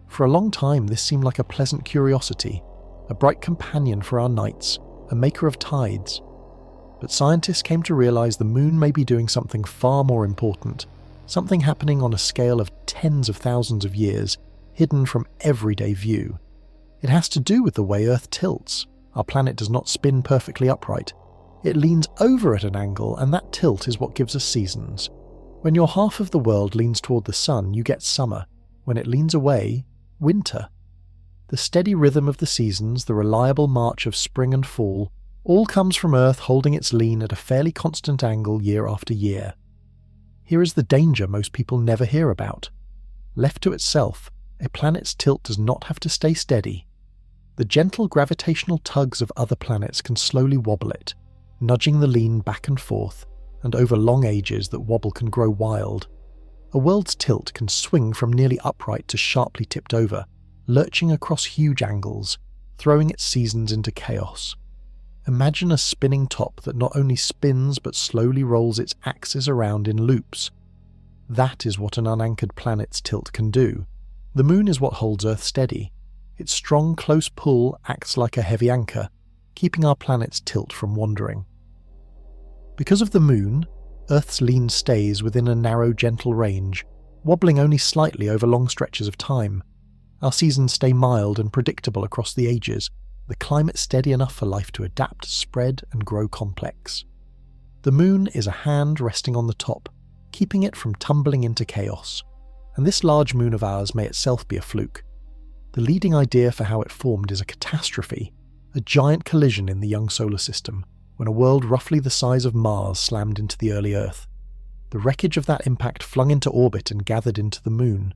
For a long time this seemed like a pleasant curiosity, a bright companion for our nights, a maker of tides. But scientists came to realize the moon may be doing something far more important, something happening on a scale of tens of thousands of years, hidden from everyday view. It has to do with the way Earth tilts. Our planet does not spin perfectly upright. It leans over at an angle, and that tilt is what gives us seasons. When your half of the world leans toward the sun, you get summer. When it leans away, winter. The steady rhythm of the seasons, the reliable march of spring and fall, all comes from Earth holding its lean at a fairly constant angle year after year. Here is the danger most people never hear about. Left to itself, a planet's tilt does not have to stay steady. The gentle gravitational tugs of other planets can slowly wobble it, nudging the lean back and forth, and over long ages that wobble can grow wild. A world's tilt can swing from nearly upright to sharply tipped over, lurching across huge angles, throwing its seasons into chaos. Imagine a spinning top that not only spins but slowly rolls its axis around in loops. That is what an unanchored planet's tilt can do. The moon is what holds Earth steady. Its strong, close pull acts like a heavy anchor, keeping our planet's tilt from wandering. Because of the moon, Earth's lean stays within a narrow, gentle range, wobbling only slightly over long stretches of time. Our seasons stay mild and predictable across the ages, the climate steady enough for life to adapt, spread, and grow complex. The moon is a hand resting on the top, keeping it from tumbling into chaos. And this large moon of ours may itself be a fluke. The leading idea for how it formed is a catastrophe, a giant collision in the young solar system, when a world roughly the size of Mars slammed into the early Earth. The wreckage of that impact flung into orbit and gathered into the moon.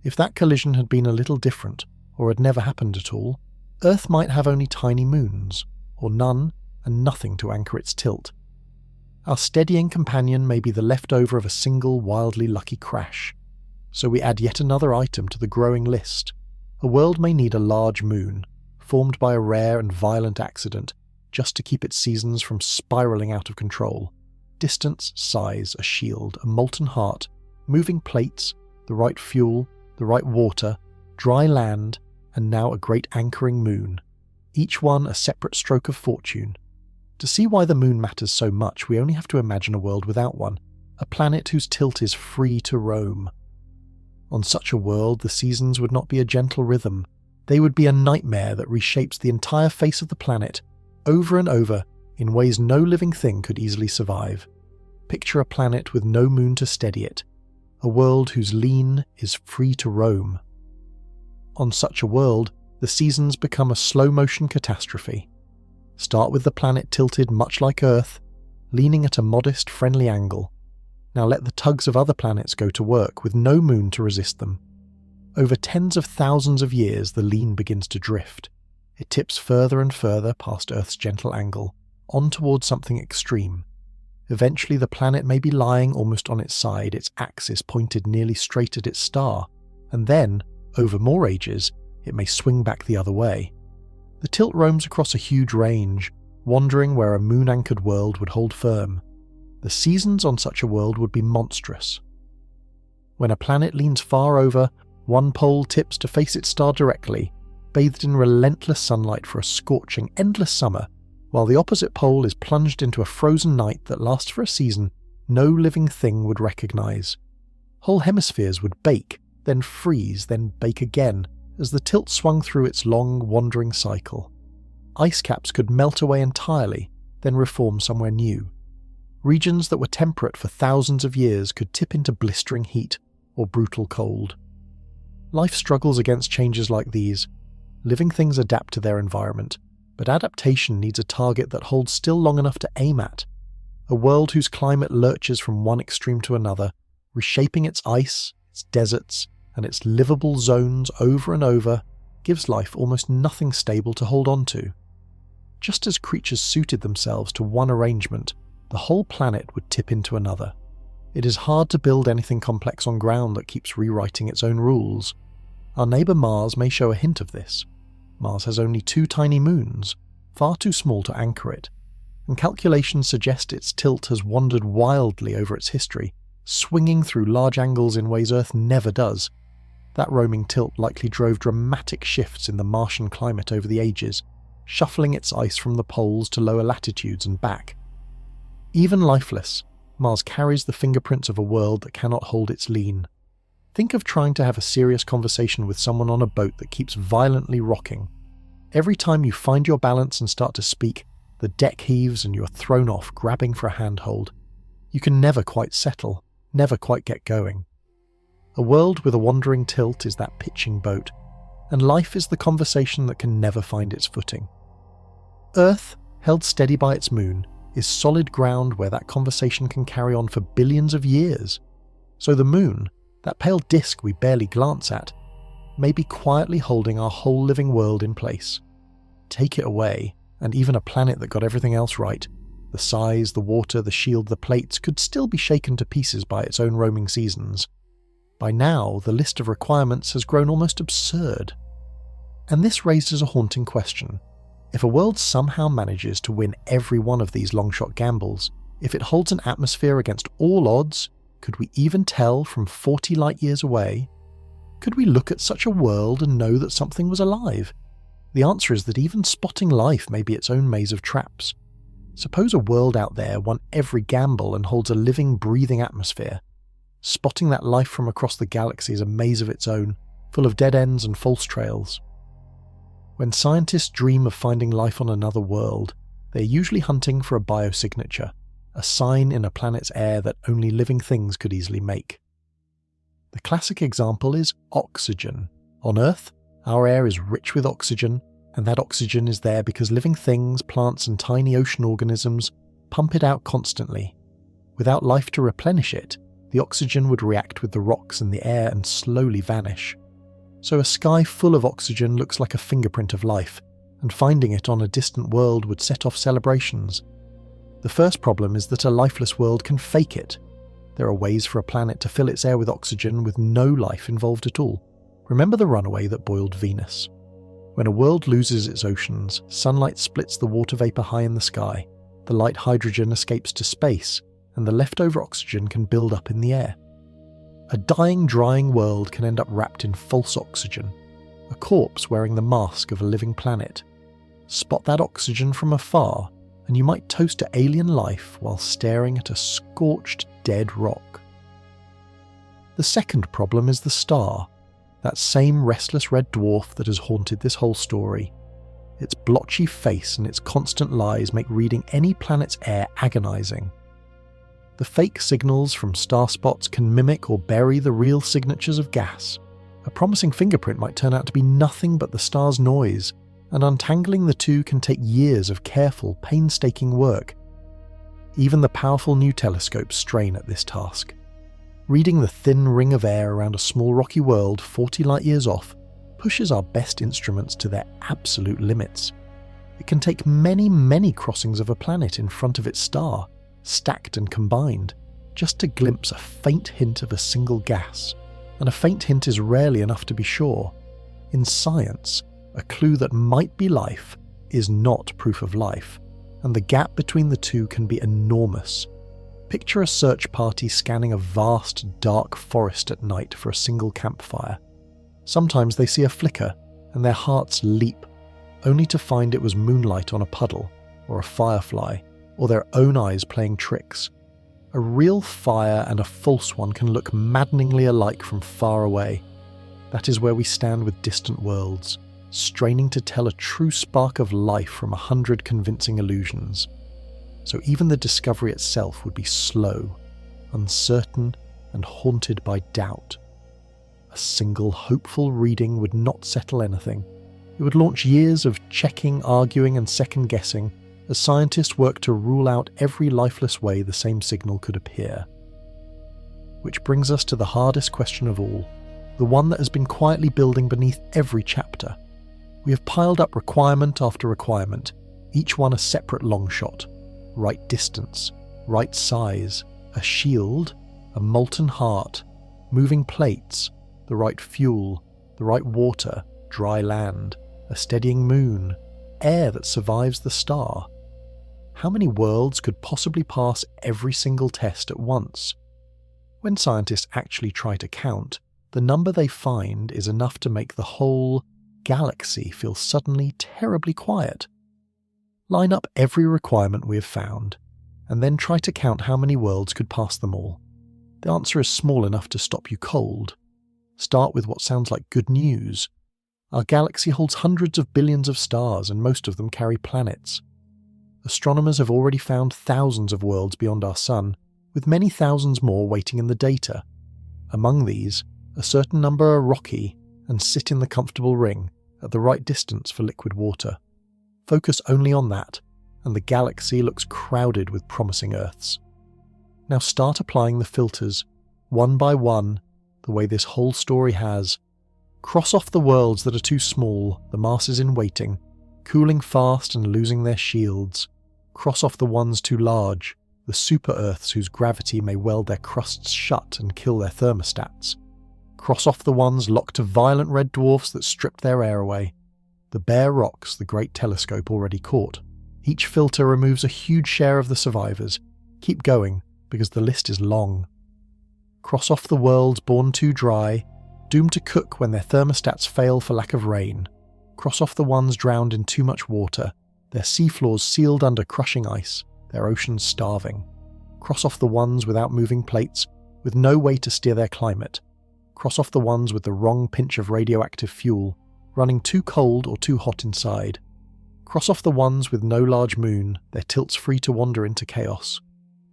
If that collision had been a little different, or had never happened at all, Earth might have only tiny moons, or none and nothing to anchor its tilt. Our steadying companion may be the leftover of a single wildly lucky crash. So we add yet another item to the growing list. A world may need a large moon, formed by a rare and violent accident, just to keep its seasons from spiralling out of control. Distance, size, a shield, a molten heart, moving plates, the right fuel, the right water, dry land, and now a great anchoring moon. Each one a separate stroke of fortune. To see why the moon matters so much, we only have to imagine a world without one, a planet whose tilt is free to roam. On such a world, the seasons would not be a gentle rhythm. They would be a nightmare that reshapes the entire face of the planet, over and over, in ways no living thing could easily survive. Picture a planet with no moon to steady it, a world whose lean is free to roam. On such a world, the seasons become a slow-motion catastrophe. Start with the planet tilted much like Earth, leaning at a modest, friendly angle. Now let the tugs of other planets go to work with no moon to resist them. Over tens of thousands of years, the lean begins to drift. It tips further and further past Earth's gentle angle, on towards something extreme. Eventually the planet may be lying almost on its side, its axis pointed nearly straight at its star, and then, over more ages, it may swing back the other way. The tilt roams across a huge range, wandering where a moon-anchored world would hold firm. The seasons on such a world would be monstrous. When a planet leans far over, one pole tips to face its star directly, bathed in relentless sunlight for a scorching, endless summer, while the opposite pole is plunged into a frozen night that lasts for a season no living thing would recognize. Whole hemispheres would bake, then freeze, then bake again, as the tilt swung through its long, wandering cycle. Ice caps could melt away entirely, then reform somewhere new. Regions that were temperate for thousands of years could tip into blistering heat or brutal cold. Life struggles against changes like these. Living things adapt to their environment, but adaptation needs a target that holds still long enough to aim at. A world whose climate lurches from one extreme to another, reshaping its ice, its deserts, and its livable zones over and over, gives life almost nothing stable to hold on to. Just as creatures suited themselves to one arrangement, the whole planet would tip into another. It is hard to build anything complex on ground that keeps rewriting its own rules. Our neighbour Mars may show a hint of this. Mars has only 2 tiny moons, far too small to anchor it, and calculations suggest its tilt has wandered wildly over its history, swinging through large angles in ways Earth never does. That roaming tilt likely drove dramatic shifts in the Martian climate over the ages, shuffling its ice from the poles to lower latitudes and back. Even lifeless, Mars carries the fingerprints of a world that cannot hold its lean. Think of trying to have a serious conversation with someone on a boat that keeps violently rocking. Every time you find your balance and start to speak, the deck heaves and you're thrown off, grabbing for a handhold. You can never quite settle, never quite get going. A world with a wandering tilt is that pitching boat, and life is the conversation that can never find its footing. Earth, held steady by its moon, is solid ground where that conversation can carry on for billions of years. So the moon, that pale disk we barely glance at, may be quietly holding our whole living world in place. Take it away, and even a planet that got everything else right, the size, the water, the shield, the plates, could still be shaken to pieces by its own roaming seasons. By now, the list of requirements has grown almost absurd. And this raises a haunting question. If a world somehow manages to win every one of these long-shot gambles, if it holds an atmosphere against all odds, could we even tell from 40 light-years away? Could we look at such a world and know that something was alive? The answer is that even spotting life may be its own maze of traps. Suppose a world out there won every gamble and holds a living, breathing atmosphere. Spotting that life from across the galaxy is a maze of its own, full of dead ends and false trails. When scientists dream of finding life on another world, they're usually hunting for a biosignature, a sign in a planet's air that only living things could easily make. The classic example is oxygen. On Earth, our air is rich with oxygen, and that oxygen is there because living things, plants and tiny ocean organisms pump it out constantly. Without life to replenish it, the oxygen would react with the rocks in the air and slowly vanish. So a sky full of oxygen looks like a fingerprint of life, and finding it on a distant world would set off celebrations. The first problem is that a lifeless world can fake it. There are ways for a planet to fill its air with oxygen with no life involved at all. Remember the runaway that boiled Venus. When a world loses its oceans, sunlight splits the water vapor high in the sky, the light hydrogen escapes to space, and the leftover oxygen can build up in the air. A dying, drying world can end up wrapped in false oxygen, a corpse wearing the mask of a living planet. Spot that oxygen from afar, and you might toast to alien life while staring at a scorched, dead rock. The second problem is the star, that same restless red dwarf that has haunted this whole story. Its blotchy face and its constant lies make reading any planet's air agonizing. The fake signals from star spots can mimic or bury the real signatures of gas. A promising fingerprint might turn out to be nothing but the star's noise, and untangling the two can take years of careful, painstaking work. Even the powerful new telescopes strain at this task. Reading the thin ring of air around a small rocky world 40 light-years off pushes our best instruments to their absolute limits. It can take many, many crossings of a planet in front of its star, stacked and combined, just to glimpse a faint hint of a single gas. And a faint hint is rarely enough to be sure. In science, a clue that might be life is not proof of life, and the gap between the two can be enormous. Picture a search party scanning a vast, dark forest at night for a single campfire. Sometimes they see a flicker, and their hearts leap, only to find it was moonlight on a puddle, or a firefly, or their own eyes playing tricks. A real fire and a false one can look maddeningly alike from far away. That is where we stand with distant worlds, straining to tell a true spark of life from 100 convincing illusions. So even the discovery itself would be slow, uncertain, and haunted by doubt. A single hopeful reading would not settle anything. It would launch years of checking, arguing, and second-guessing as scientists work to rule out every lifeless way the same signal could appear. Which brings us to the hardest question of all, the one that has been quietly building beneath every chapter. We have piled up requirement after requirement, each one a separate long shot. Right distance, right size, a shield, a molten heart, moving plates, the right fuel, the right water, dry land, a steadying moon, air that survives the star. How many worlds could possibly pass every single test at once? When scientists actually try to count, the number they find is enough to make the whole galaxy feel suddenly terribly quiet. Line up every requirement we have found. and then try to count how many worlds could pass them all. The answer is small enough to stop you cold. Start with what sounds like good news. Our galaxy holds hundreds of billions of stars, and most of them carry planets. Astronomers have already found thousands of worlds beyond our sun, with many thousands more waiting in the data. Among these, a certain number are rocky and sit in the comfortable ring at the right distance for liquid water. Focus only on that, and the galaxy looks crowded with promising Earths. Now start applying the filters, one by one, the way this whole story has. Cross off the worlds that are too small, the masses in waiting, cooling fast and losing their shields. Cross off the ones too large, the super-Earths whose gravity may weld their crusts shut and kill their thermostats. Cross off the ones locked to violent red dwarfs that stripped their air away. The bare rocks the Great Telescope already caught. Each filter removes a huge share of the survivors. Keep going, because the list is long. Cross off the worlds born too dry, doomed to cook when their thermostats fail for lack of rain. Cross off the ones drowned in too much water, their seafloors sealed under crushing ice, their oceans starving. Cross off the ones without moving plates, with no way to steer their climate. Cross off the ones with the wrong pinch of radioactive fuel, running too cold or too hot inside. Cross off the ones with no large moon, their tilts free to wander into chaos.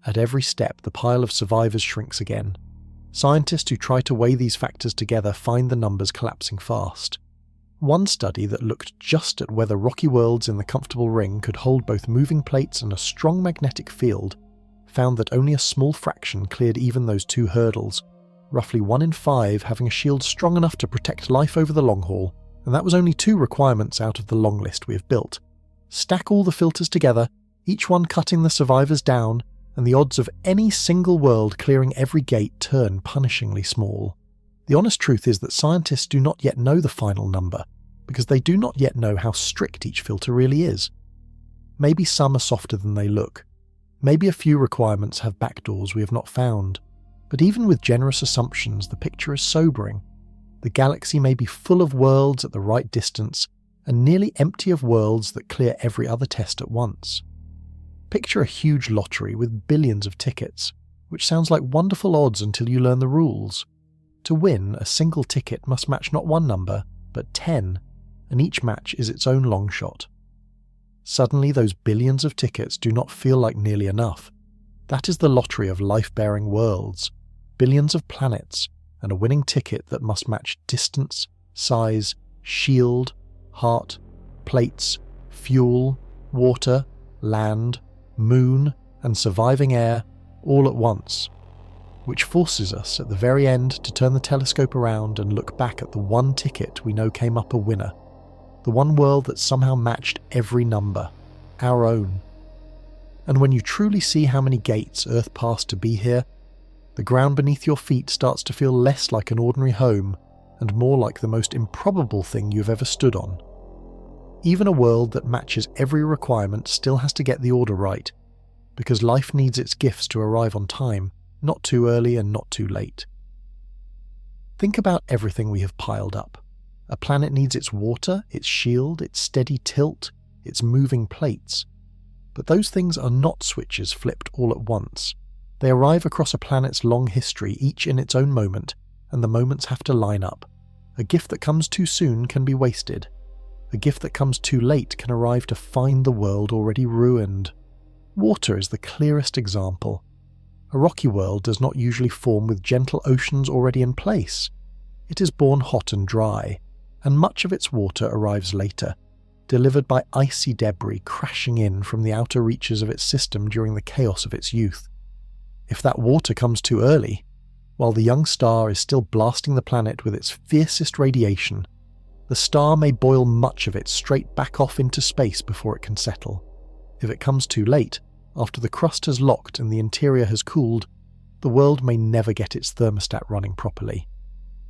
At every step, the pile of survivors shrinks again. Scientists who try to weigh these factors together find the numbers collapsing fast. One study that looked just at whether rocky worlds in the comfortable ring could hold both moving plates and a strong magnetic field found that only a small fraction cleared even those two hurdles, roughly 1 in 5 having a shield strong enough to protect life over the long haul, and that was only 2 requirements out of the long list we have built. Stack all the filters together, each one cutting the survivors down, and the odds of any single world clearing every gate turn punishingly small. The honest truth is that scientists do not yet know the final number, because they do not yet know how strict each filter really is. Maybe some are softer than they look. Maybe a few requirements have backdoors we have not found. But even with generous assumptions, the picture is sobering. The galaxy may be full of worlds at the right distance, and nearly empty of worlds that clear every other test at once. Picture a huge lottery with billions of tickets, which sounds like wonderful odds until you learn the rules. To win, a single ticket must match not one number, but 10, and each match is its own long shot. Suddenly those billions of tickets do not feel like nearly enough. That is the lottery of life-bearing worlds, billions of planets, and a winning ticket that must match distance, size, shield, heart, plates, fuel, water, land, moon, and surviving air all at once, which forces us at the very end to turn the telescope around and look back at the one ticket we know came up a winner, the one world that somehow matched every number, our own. And when you truly see how many gates Earth passed to be here, the ground beneath your feet starts to feel less like an ordinary home and more like the most improbable thing you've ever stood on. Even a world that matches every requirement still has to get the order right, because life needs its gifts to arrive on time, not too early and not too late. Think about everything we have piled up. A planet needs its water, its shield, its steady tilt, its moving plates. But those things are not switches flipped all at once. They arrive across a planet's long history, each in its own moment, and the moments have to line up. A gift that comes too soon can be wasted. A gift that comes too late can arrive to find the world already ruined. Water is the clearest example. A rocky world does not usually form with gentle oceans already in place. It is born hot and dry, and much of its water arrives later, delivered by icy debris crashing in from the outer reaches of its system during the chaos of its youth. If that water comes too early, while the young star is still blasting the planet with its fiercest radiation, the star may boil much of it straight back off into space before it can settle. If it comes too late, after the crust has locked and the interior has cooled, the world may never get its thermostat running properly.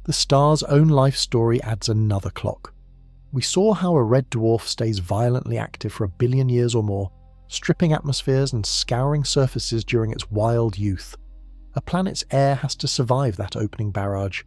The star's own life story adds another clock. We saw how a red dwarf stays violently active for 1 billion years or more, stripping atmospheres and scouring surfaces during its wild youth. A planet's air has to survive that opening barrage.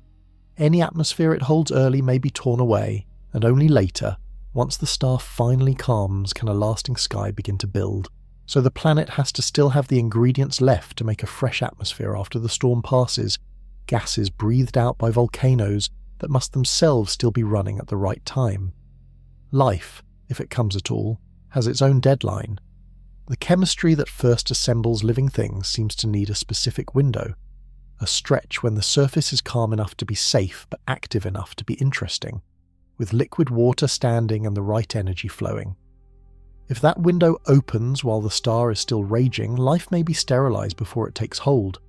Any atmosphere it holds early may be torn away, and only later, once the star finally calms, can a lasting sky begin to build. So the planet has to still have the ingredients left to make a fresh atmosphere after the storm passes, gases breathed out by volcanoes that must themselves still be running at the right time. Life, if it comes at all, has its own deadline. The chemistry that first assembles living things seems to need a specific window, a stretch when the surface is calm enough to be safe but active enough to be interesting, with liquid water standing and the right energy flowing. If that window opens while the star is still raging, life may be sterilized before it takes hold.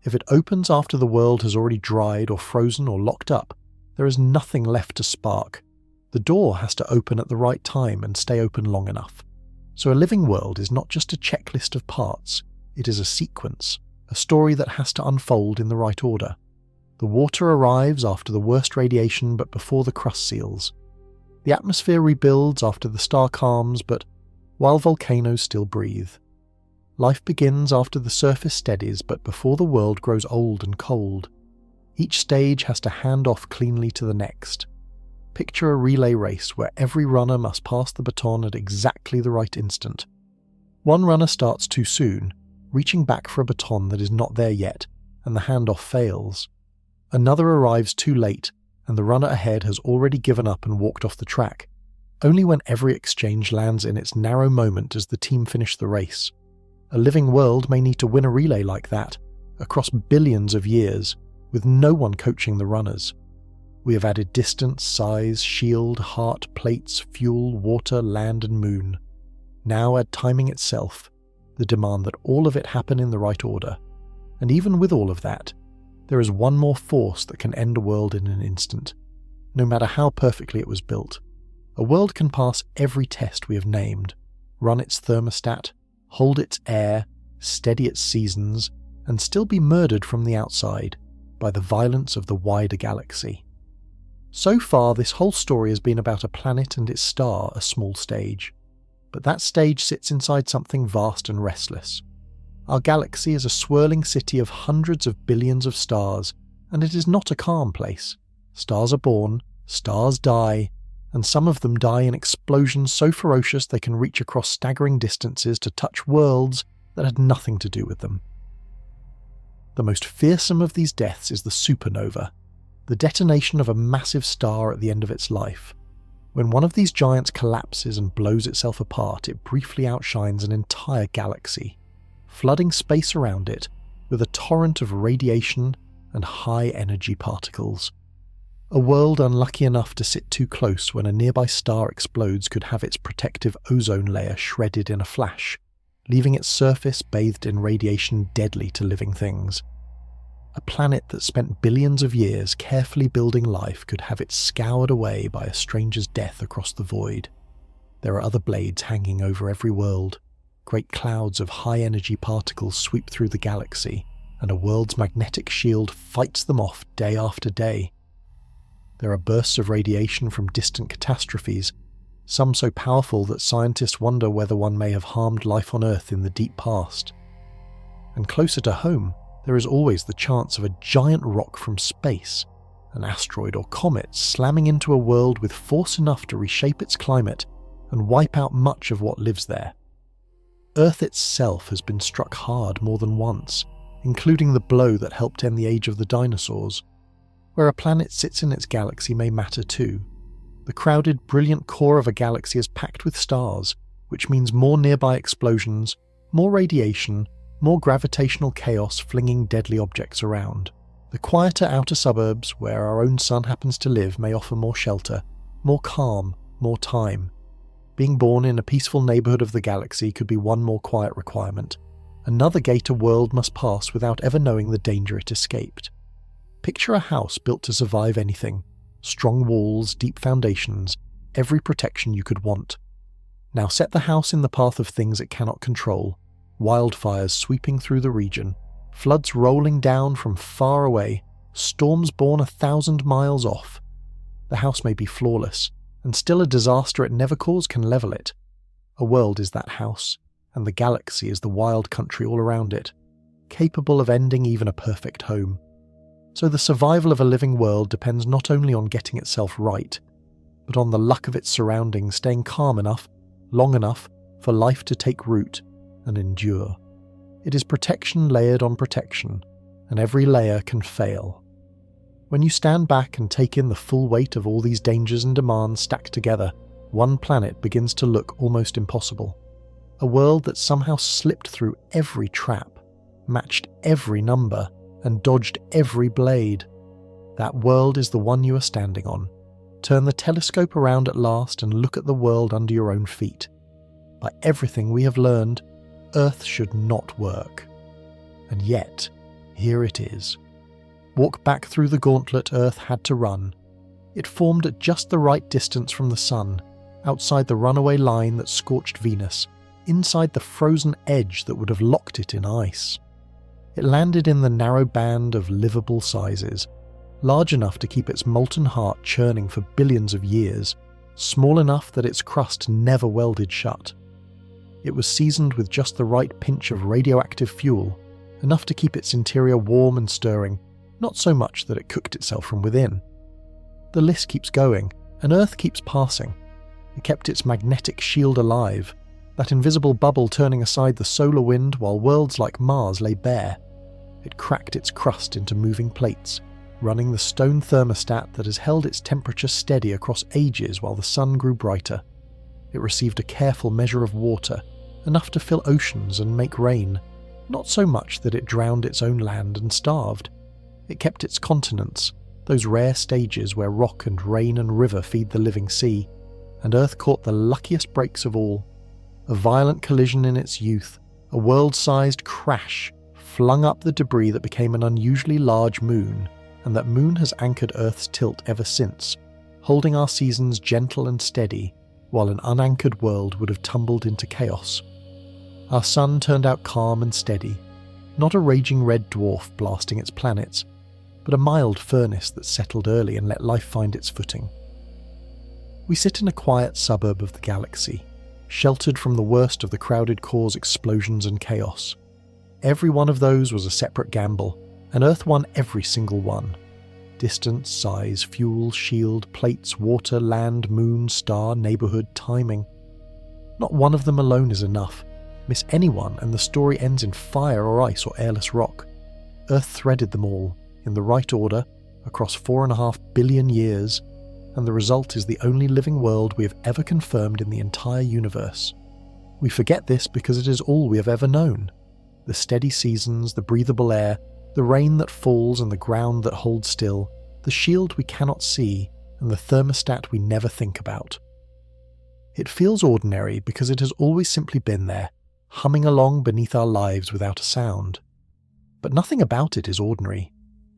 If it opens after the world has already dried or frozen or locked up, there is nothing left to spark. The door has to open at the right time and stay open long enough. So a living world is not just a checklist of parts, it is a sequence, a story that has to unfold in the right order. The water arrives after the worst radiation but before the crust seals. The atmosphere rebuilds after the star calms but while volcanoes still breathe. Life begins after the surface steadies but before the world grows old and cold. Each stage has to hand off cleanly to the next. Picture a relay race where every runner must pass the baton at exactly the right instant. One runner starts too soon, reaching back for a baton that is not there yet, and the handoff fails. Another arrives too late, and the runner ahead has already given up and walked off the track. Only when every exchange lands in its narrow moment does the team finish the race. A living world may need to win a relay like that, across billions of years, with no one coaching the runners. We have added distance, size, shield, heart, plates, fuel, water, land and moon. Now add timing itself, the demand that all of it happen in the right order. And even with all of that, there is one more force that can end a world in an instant, no matter how perfectly it was built. A world can pass every test we have named, run its thermostat, hold its air, steady its seasons, and still be murdered from the outside by the violence of the wider galaxy. So far, this whole story has been about a planet and its star, a small stage. But that stage sits inside something vast and restless. Our galaxy is a swirling city of hundreds of billions of stars, and it is not a calm place. Stars are born, stars die, and some of them die in explosions so ferocious they can reach across staggering distances to touch worlds that had nothing to do with them. The most fearsome of these deaths is the supernova, the detonation of a massive star at the end of its life. When one of these giants collapses and blows itself apart, it briefly outshines an entire galaxy, flooding space around it with a torrent of radiation and high-energy particles. A world unlucky enough to sit too close when a nearby star explodes could have its protective ozone layer shredded in a flash, leaving its surface bathed in radiation deadly to living things. A planet that spent billions of years carefully building life could have it scoured away by a stranger's death across the void. There are other blades hanging over every world. Great clouds of high-energy particles sweep through the galaxy, and a world's magnetic shield fights them off day after day. There are bursts of radiation from distant catastrophes, some so powerful that scientists wonder whether one may have harmed life on Earth in the deep past. And closer to home, there is always the chance of a giant rock from space, an asteroid or comet slamming into a world with force enough to reshape its climate and wipe out much of what lives there. Earth itself has been struck hard more than once, including the blow that helped end the age of the dinosaurs. Where a planet sits in its galaxy may matter too. The crowded, brilliant core of a galaxy is packed with stars, which means more nearby explosions, more radiation, more gravitational chaos flinging deadly objects around. The quieter outer suburbs, where our own sun happens to live, may offer more shelter, more calm, more time. Being born in a peaceful neighbourhood of the galaxy could be one more quiet requirement. Another gate a world must pass without ever knowing the danger it escaped. Picture a house built to survive anything. Strong walls, deep foundations, every protection you could want. Now set the house in the path of things it cannot control. Wildfires sweeping through the region, floods rolling down from far away, storms born 1,000 miles off. The house may be flawless, and still a disaster it never caused can level it. A world is that house, and the galaxy is the wild country all around it, capable of ending even a perfect home. So the survival of a living world depends not only on getting itself right, but on the luck of its surroundings staying calm enough, long enough, for life to take root, and endure. It is protection layered on protection, and every layer can fail. When you stand back and take in the full weight of all these dangers and demands stacked together, one planet begins to look almost impossible. A world that somehow slipped through every trap, matched every number, and dodged every blade. That world is the one you are standing on. Turn the telescope around at last and look at the world under your own feet. By everything we have learned, Earth should not work. And yet, here it is. Walk back through the gauntlet Earth had to run. It formed at just the right distance from the sun, outside the runaway line that scorched Venus, inside the frozen edge that would have locked it in ice. It landed in the narrow band of livable sizes, large enough to keep its molten heart churning for billions of years, small enough that its crust never welded shut. It was seasoned with just the right pinch of radioactive fuel, enough to keep its interior warm and stirring, not so much that it cooked itself from within. The list keeps going, and Earth keeps passing. It kept its magnetic shield alive, that invisible bubble turning aside the solar wind while worlds like Mars lay bare. It cracked its crust into moving plates, running the stone thermostat that has held its temperature steady across ages while the sun grew brighter. It received a careful measure of water, enough to fill oceans and make rain, not so much that it drowned its own land and starved. It kept its continents, those rare stages where rock and rain and river feed the living sea, and Earth caught the luckiest breaks of all. A violent collision in its youth, a world-sized crash, flung up the debris that became an unusually large moon, and that moon has anchored Earth's tilt ever since, holding our seasons gentle and steady, while an unanchored world would have tumbled into chaos. Our sun turned out calm and steady, not a raging red dwarf blasting its planets, but a mild furnace that settled early and let life find its footing. We sit in a quiet suburb of the galaxy, sheltered from the worst of the crowded core's explosions and chaos. Every one of those was a separate gamble, and Earth won every single one. Distance, size, fuel, shield, plates, water, land, moon, star, neighbourhood, timing. Not one of them alone is enough. Miss anyone and the story ends in fire or ice or airless rock. Earth threaded them all, in the right order, across 4.5 billion years, and the result is the only living world we have ever confirmed in the entire universe. We forget this because it is all we have ever known. The steady seasons, the breathable air, the rain that falls and the ground that holds still, the shield we cannot see, and the thermostat we never think about. It feels ordinary because it has always simply been there, humming along beneath our lives without a sound. But nothing about it is ordinary.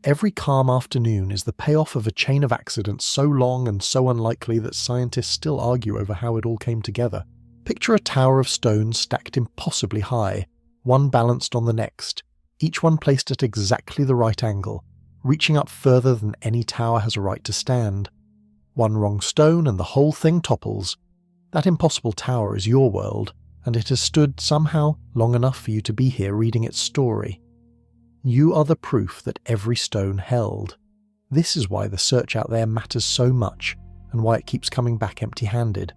Every calm afternoon is the payoff of a chain of accidents so long and so unlikely that scientists still argue over how it all came together. Picture a tower of stones stacked impossibly high, one balanced on the next, each one placed at exactly the right angle, reaching up further than any tower has a right to stand. One wrong stone and the whole thing topples. That impossible tower is your world, and it has stood somehow long enough for you to be here reading its story. You are the proof that every stone held. This is why the search out there matters so much, and why it keeps coming back empty-handed.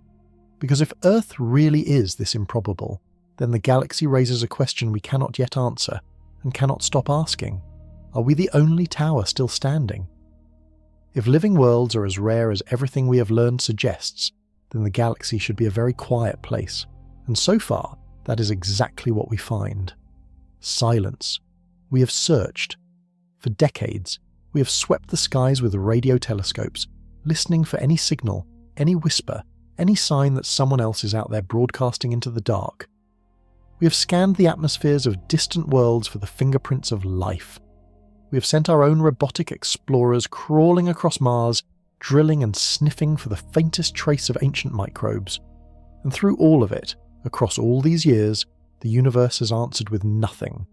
Because if Earth really is this improbable, then the galaxy raises a question we cannot yet answer, and cannot stop asking. Are we the only tower still standing? If living worlds are as rare as everything we have learned suggests, then the galaxy should be a very quiet place, and so far, that is exactly what we find. Silence. We have searched. For decades, we have swept the skies with radio telescopes, listening for any signal, any whisper, any sign that someone else is out there broadcasting into the dark. We have scanned the atmospheres of distant worlds for the fingerprints of life. We have sent our own robotic explorers crawling across Mars, drilling and sniffing for the faintest trace of ancient microbes. And through all of it, across all these years, the universe has answered with nothing.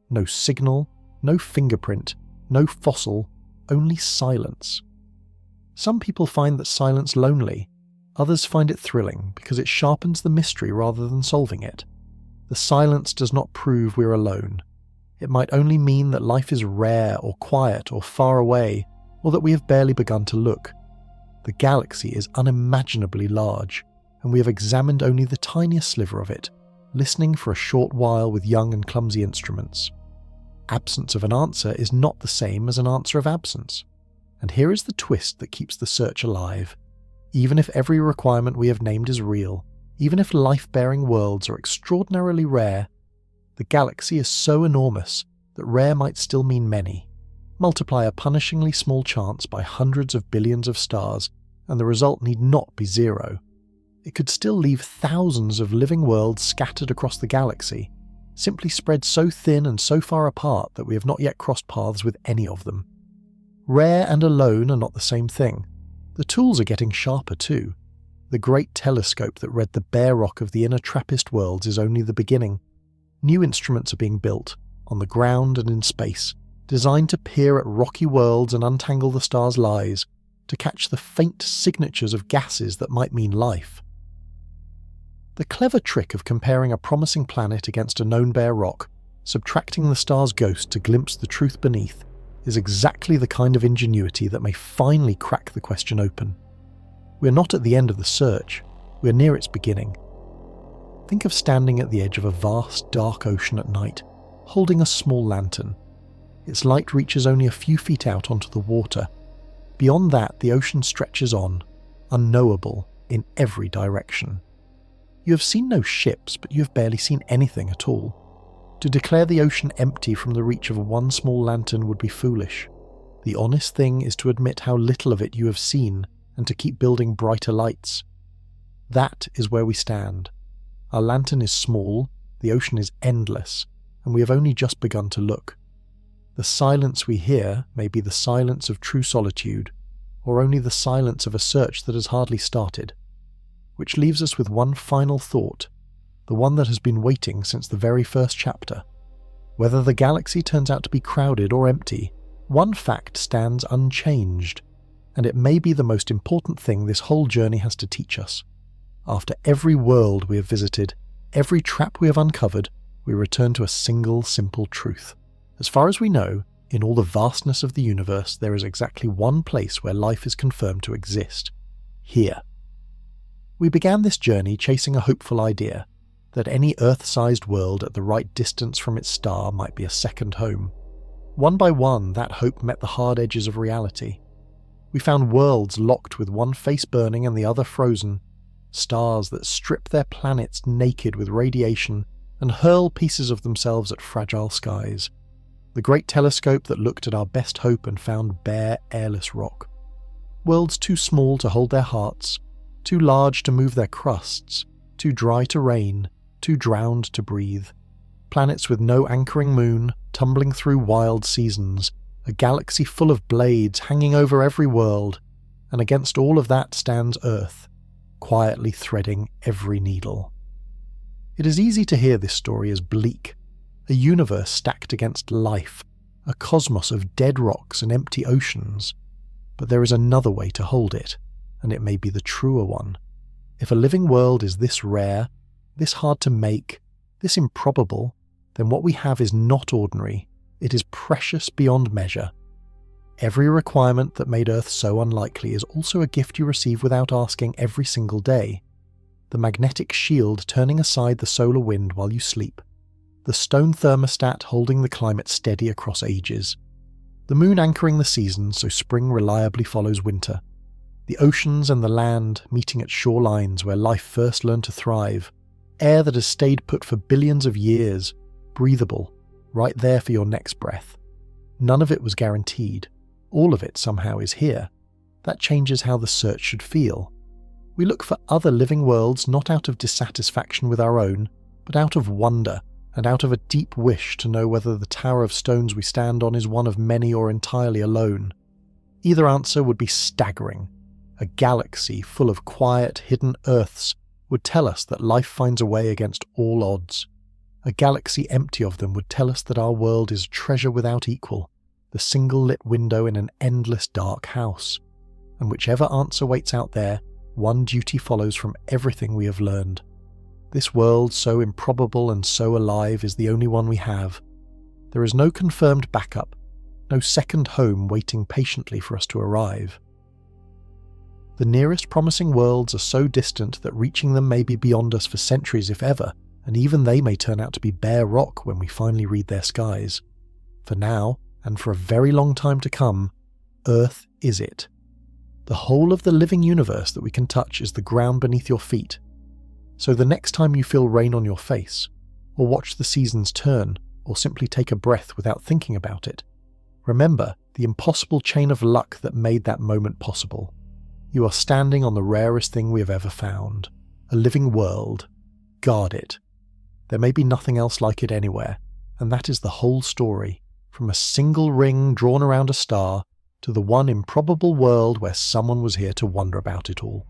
No signal, no fingerprint, no fossil, only silence. Some people find that silence lonely, others find it thrilling because it sharpens the mystery rather than solving it. The silence does not prove we're alone. It might only mean that life is rare or quiet or far away, or that we have barely begun to look. The galaxy is unimaginably large, and we have examined only the tiniest sliver of it, listening for a short while with young and clumsy instruments. Absence of an answer is not the same as an answer of absence. And here is the twist that keeps the search alive. Even if every requirement we have named is real, even if life-bearing worlds are extraordinarily rare, the galaxy is so enormous that rare might still mean many. Multiply a punishingly small chance by hundreds of billions of stars, and the result need not be zero. It could still leave thousands of living worlds scattered across the galaxy, simply spread so thin and so far apart that we have not yet crossed paths with any of them. Rare and alone are not the same thing. The tools are getting sharper too. The great telescope that read the bare rock of the inner Trappist worlds is only the beginning. New instruments are being built, on the ground and in space, designed to peer at rocky worlds and untangle the stars' lies, to catch the faint signatures of gases that might mean life. The clever trick of comparing a promising planet against a known bare rock, subtracting the star's ghost to glimpse the truth beneath, is exactly the kind of ingenuity that may finally crack the question open. We're not at the end of the search, we're near its beginning. Think of standing at the edge of a vast, dark ocean at night, holding a small lantern. Its light reaches only a few feet out onto the water. Beyond that, the ocean stretches on, unknowable in every direction. You have seen no ships, but you have barely seen anything at all. To declare the ocean empty from the reach of one small lantern would be foolish. The honest thing is to admit how little of it you have seen and to keep building brighter lights. That is where we stand. Our lantern is small, the ocean is endless, and we have only just begun to look. The silence we hear may be the silence of true solitude, or only the silence of a search that has hardly started. Which leaves us with one final thought, the one that has been waiting since the very first chapter. Whether the galaxy turns out to be crowded or empty, one fact stands unchanged, and it may be the most important thing this whole journey has to teach us. After every world we have visited, every trap we have uncovered, we return to a single simple truth. As far as we know, in all the vastness of the universe, there is exactly one place where life is confirmed to exist. Here. We began this journey chasing a hopeful idea, that any Earth-sized world at the right distance from its star might be a second home. One by one, that hope met the hard edges of reality. We found worlds locked with one face burning and the other frozen, stars that strip their planets naked with radiation and hurl pieces of themselves at fragile skies. The great telescope that looked at our best hope and found bare, airless rock. Worlds too small to hold their hearts, too large to move their crusts, too dry to rain, too drowned to breathe. Planets with no anchoring moon, tumbling through wild seasons, a galaxy full of blades hanging over every world, and against all of that stands Earth, quietly threading every needle. It is easy to hear this story as bleak, a universe stacked against life, a cosmos of dead rocks and empty oceans. But there is another way to hold it, and it may be the truer one. If a living world is this rare, this hard to make, this improbable, then what we have is not ordinary, it is precious beyond measure. Every requirement that made Earth so unlikely is also a gift you receive without asking every single day. The magnetic shield turning aside the solar wind while you sleep. The stone thermostat holding the climate steady across ages. The moon anchoring the seasons so spring reliably follows winter. The oceans and the land meeting at shorelines where life first learned to thrive. Air that has stayed put for billions of years, breathable, right there for your next breath. None of it was guaranteed. All of it somehow is here. That changes how the search should feel. We look for other living worlds not out of dissatisfaction with our own, but out of wonder and out of a deep wish to know whether the tower of stones we stand on is one of many or entirely alone. Either answer would be staggering. A galaxy full of quiet, hidden Earths would tell us that life finds a way against all odds. A galaxy empty of them would tell us that our world is a treasure without equal, the single lit window in an endless dark house. And whichever answer waits out there, one duty follows from everything we have learned. This world, so improbable and so alive, is the only one we have. There is no confirmed backup, no second home waiting patiently for us to arrive. The nearest promising worlds are so distant that reaching them may be beyond us for centuries if ever, and even they may turn out to be bare rock when we finally read their skies. For now, and for a very long time to come, Earth is it. The whole of the living universe that we can touch is the ground beneath your feet. So the next time you feel rain on your face, or watch the seasons turn, or simply take a breath without thinking about it, remember the impossible chain of luck that made that moment possible. You are standing on the rarest thing we have ever found, a living world. Guard it. There may be nothing else like it anywhere, and that is the whole story, from a single ring drawn around a star to the one improbable world where someone was here to wonder about it all.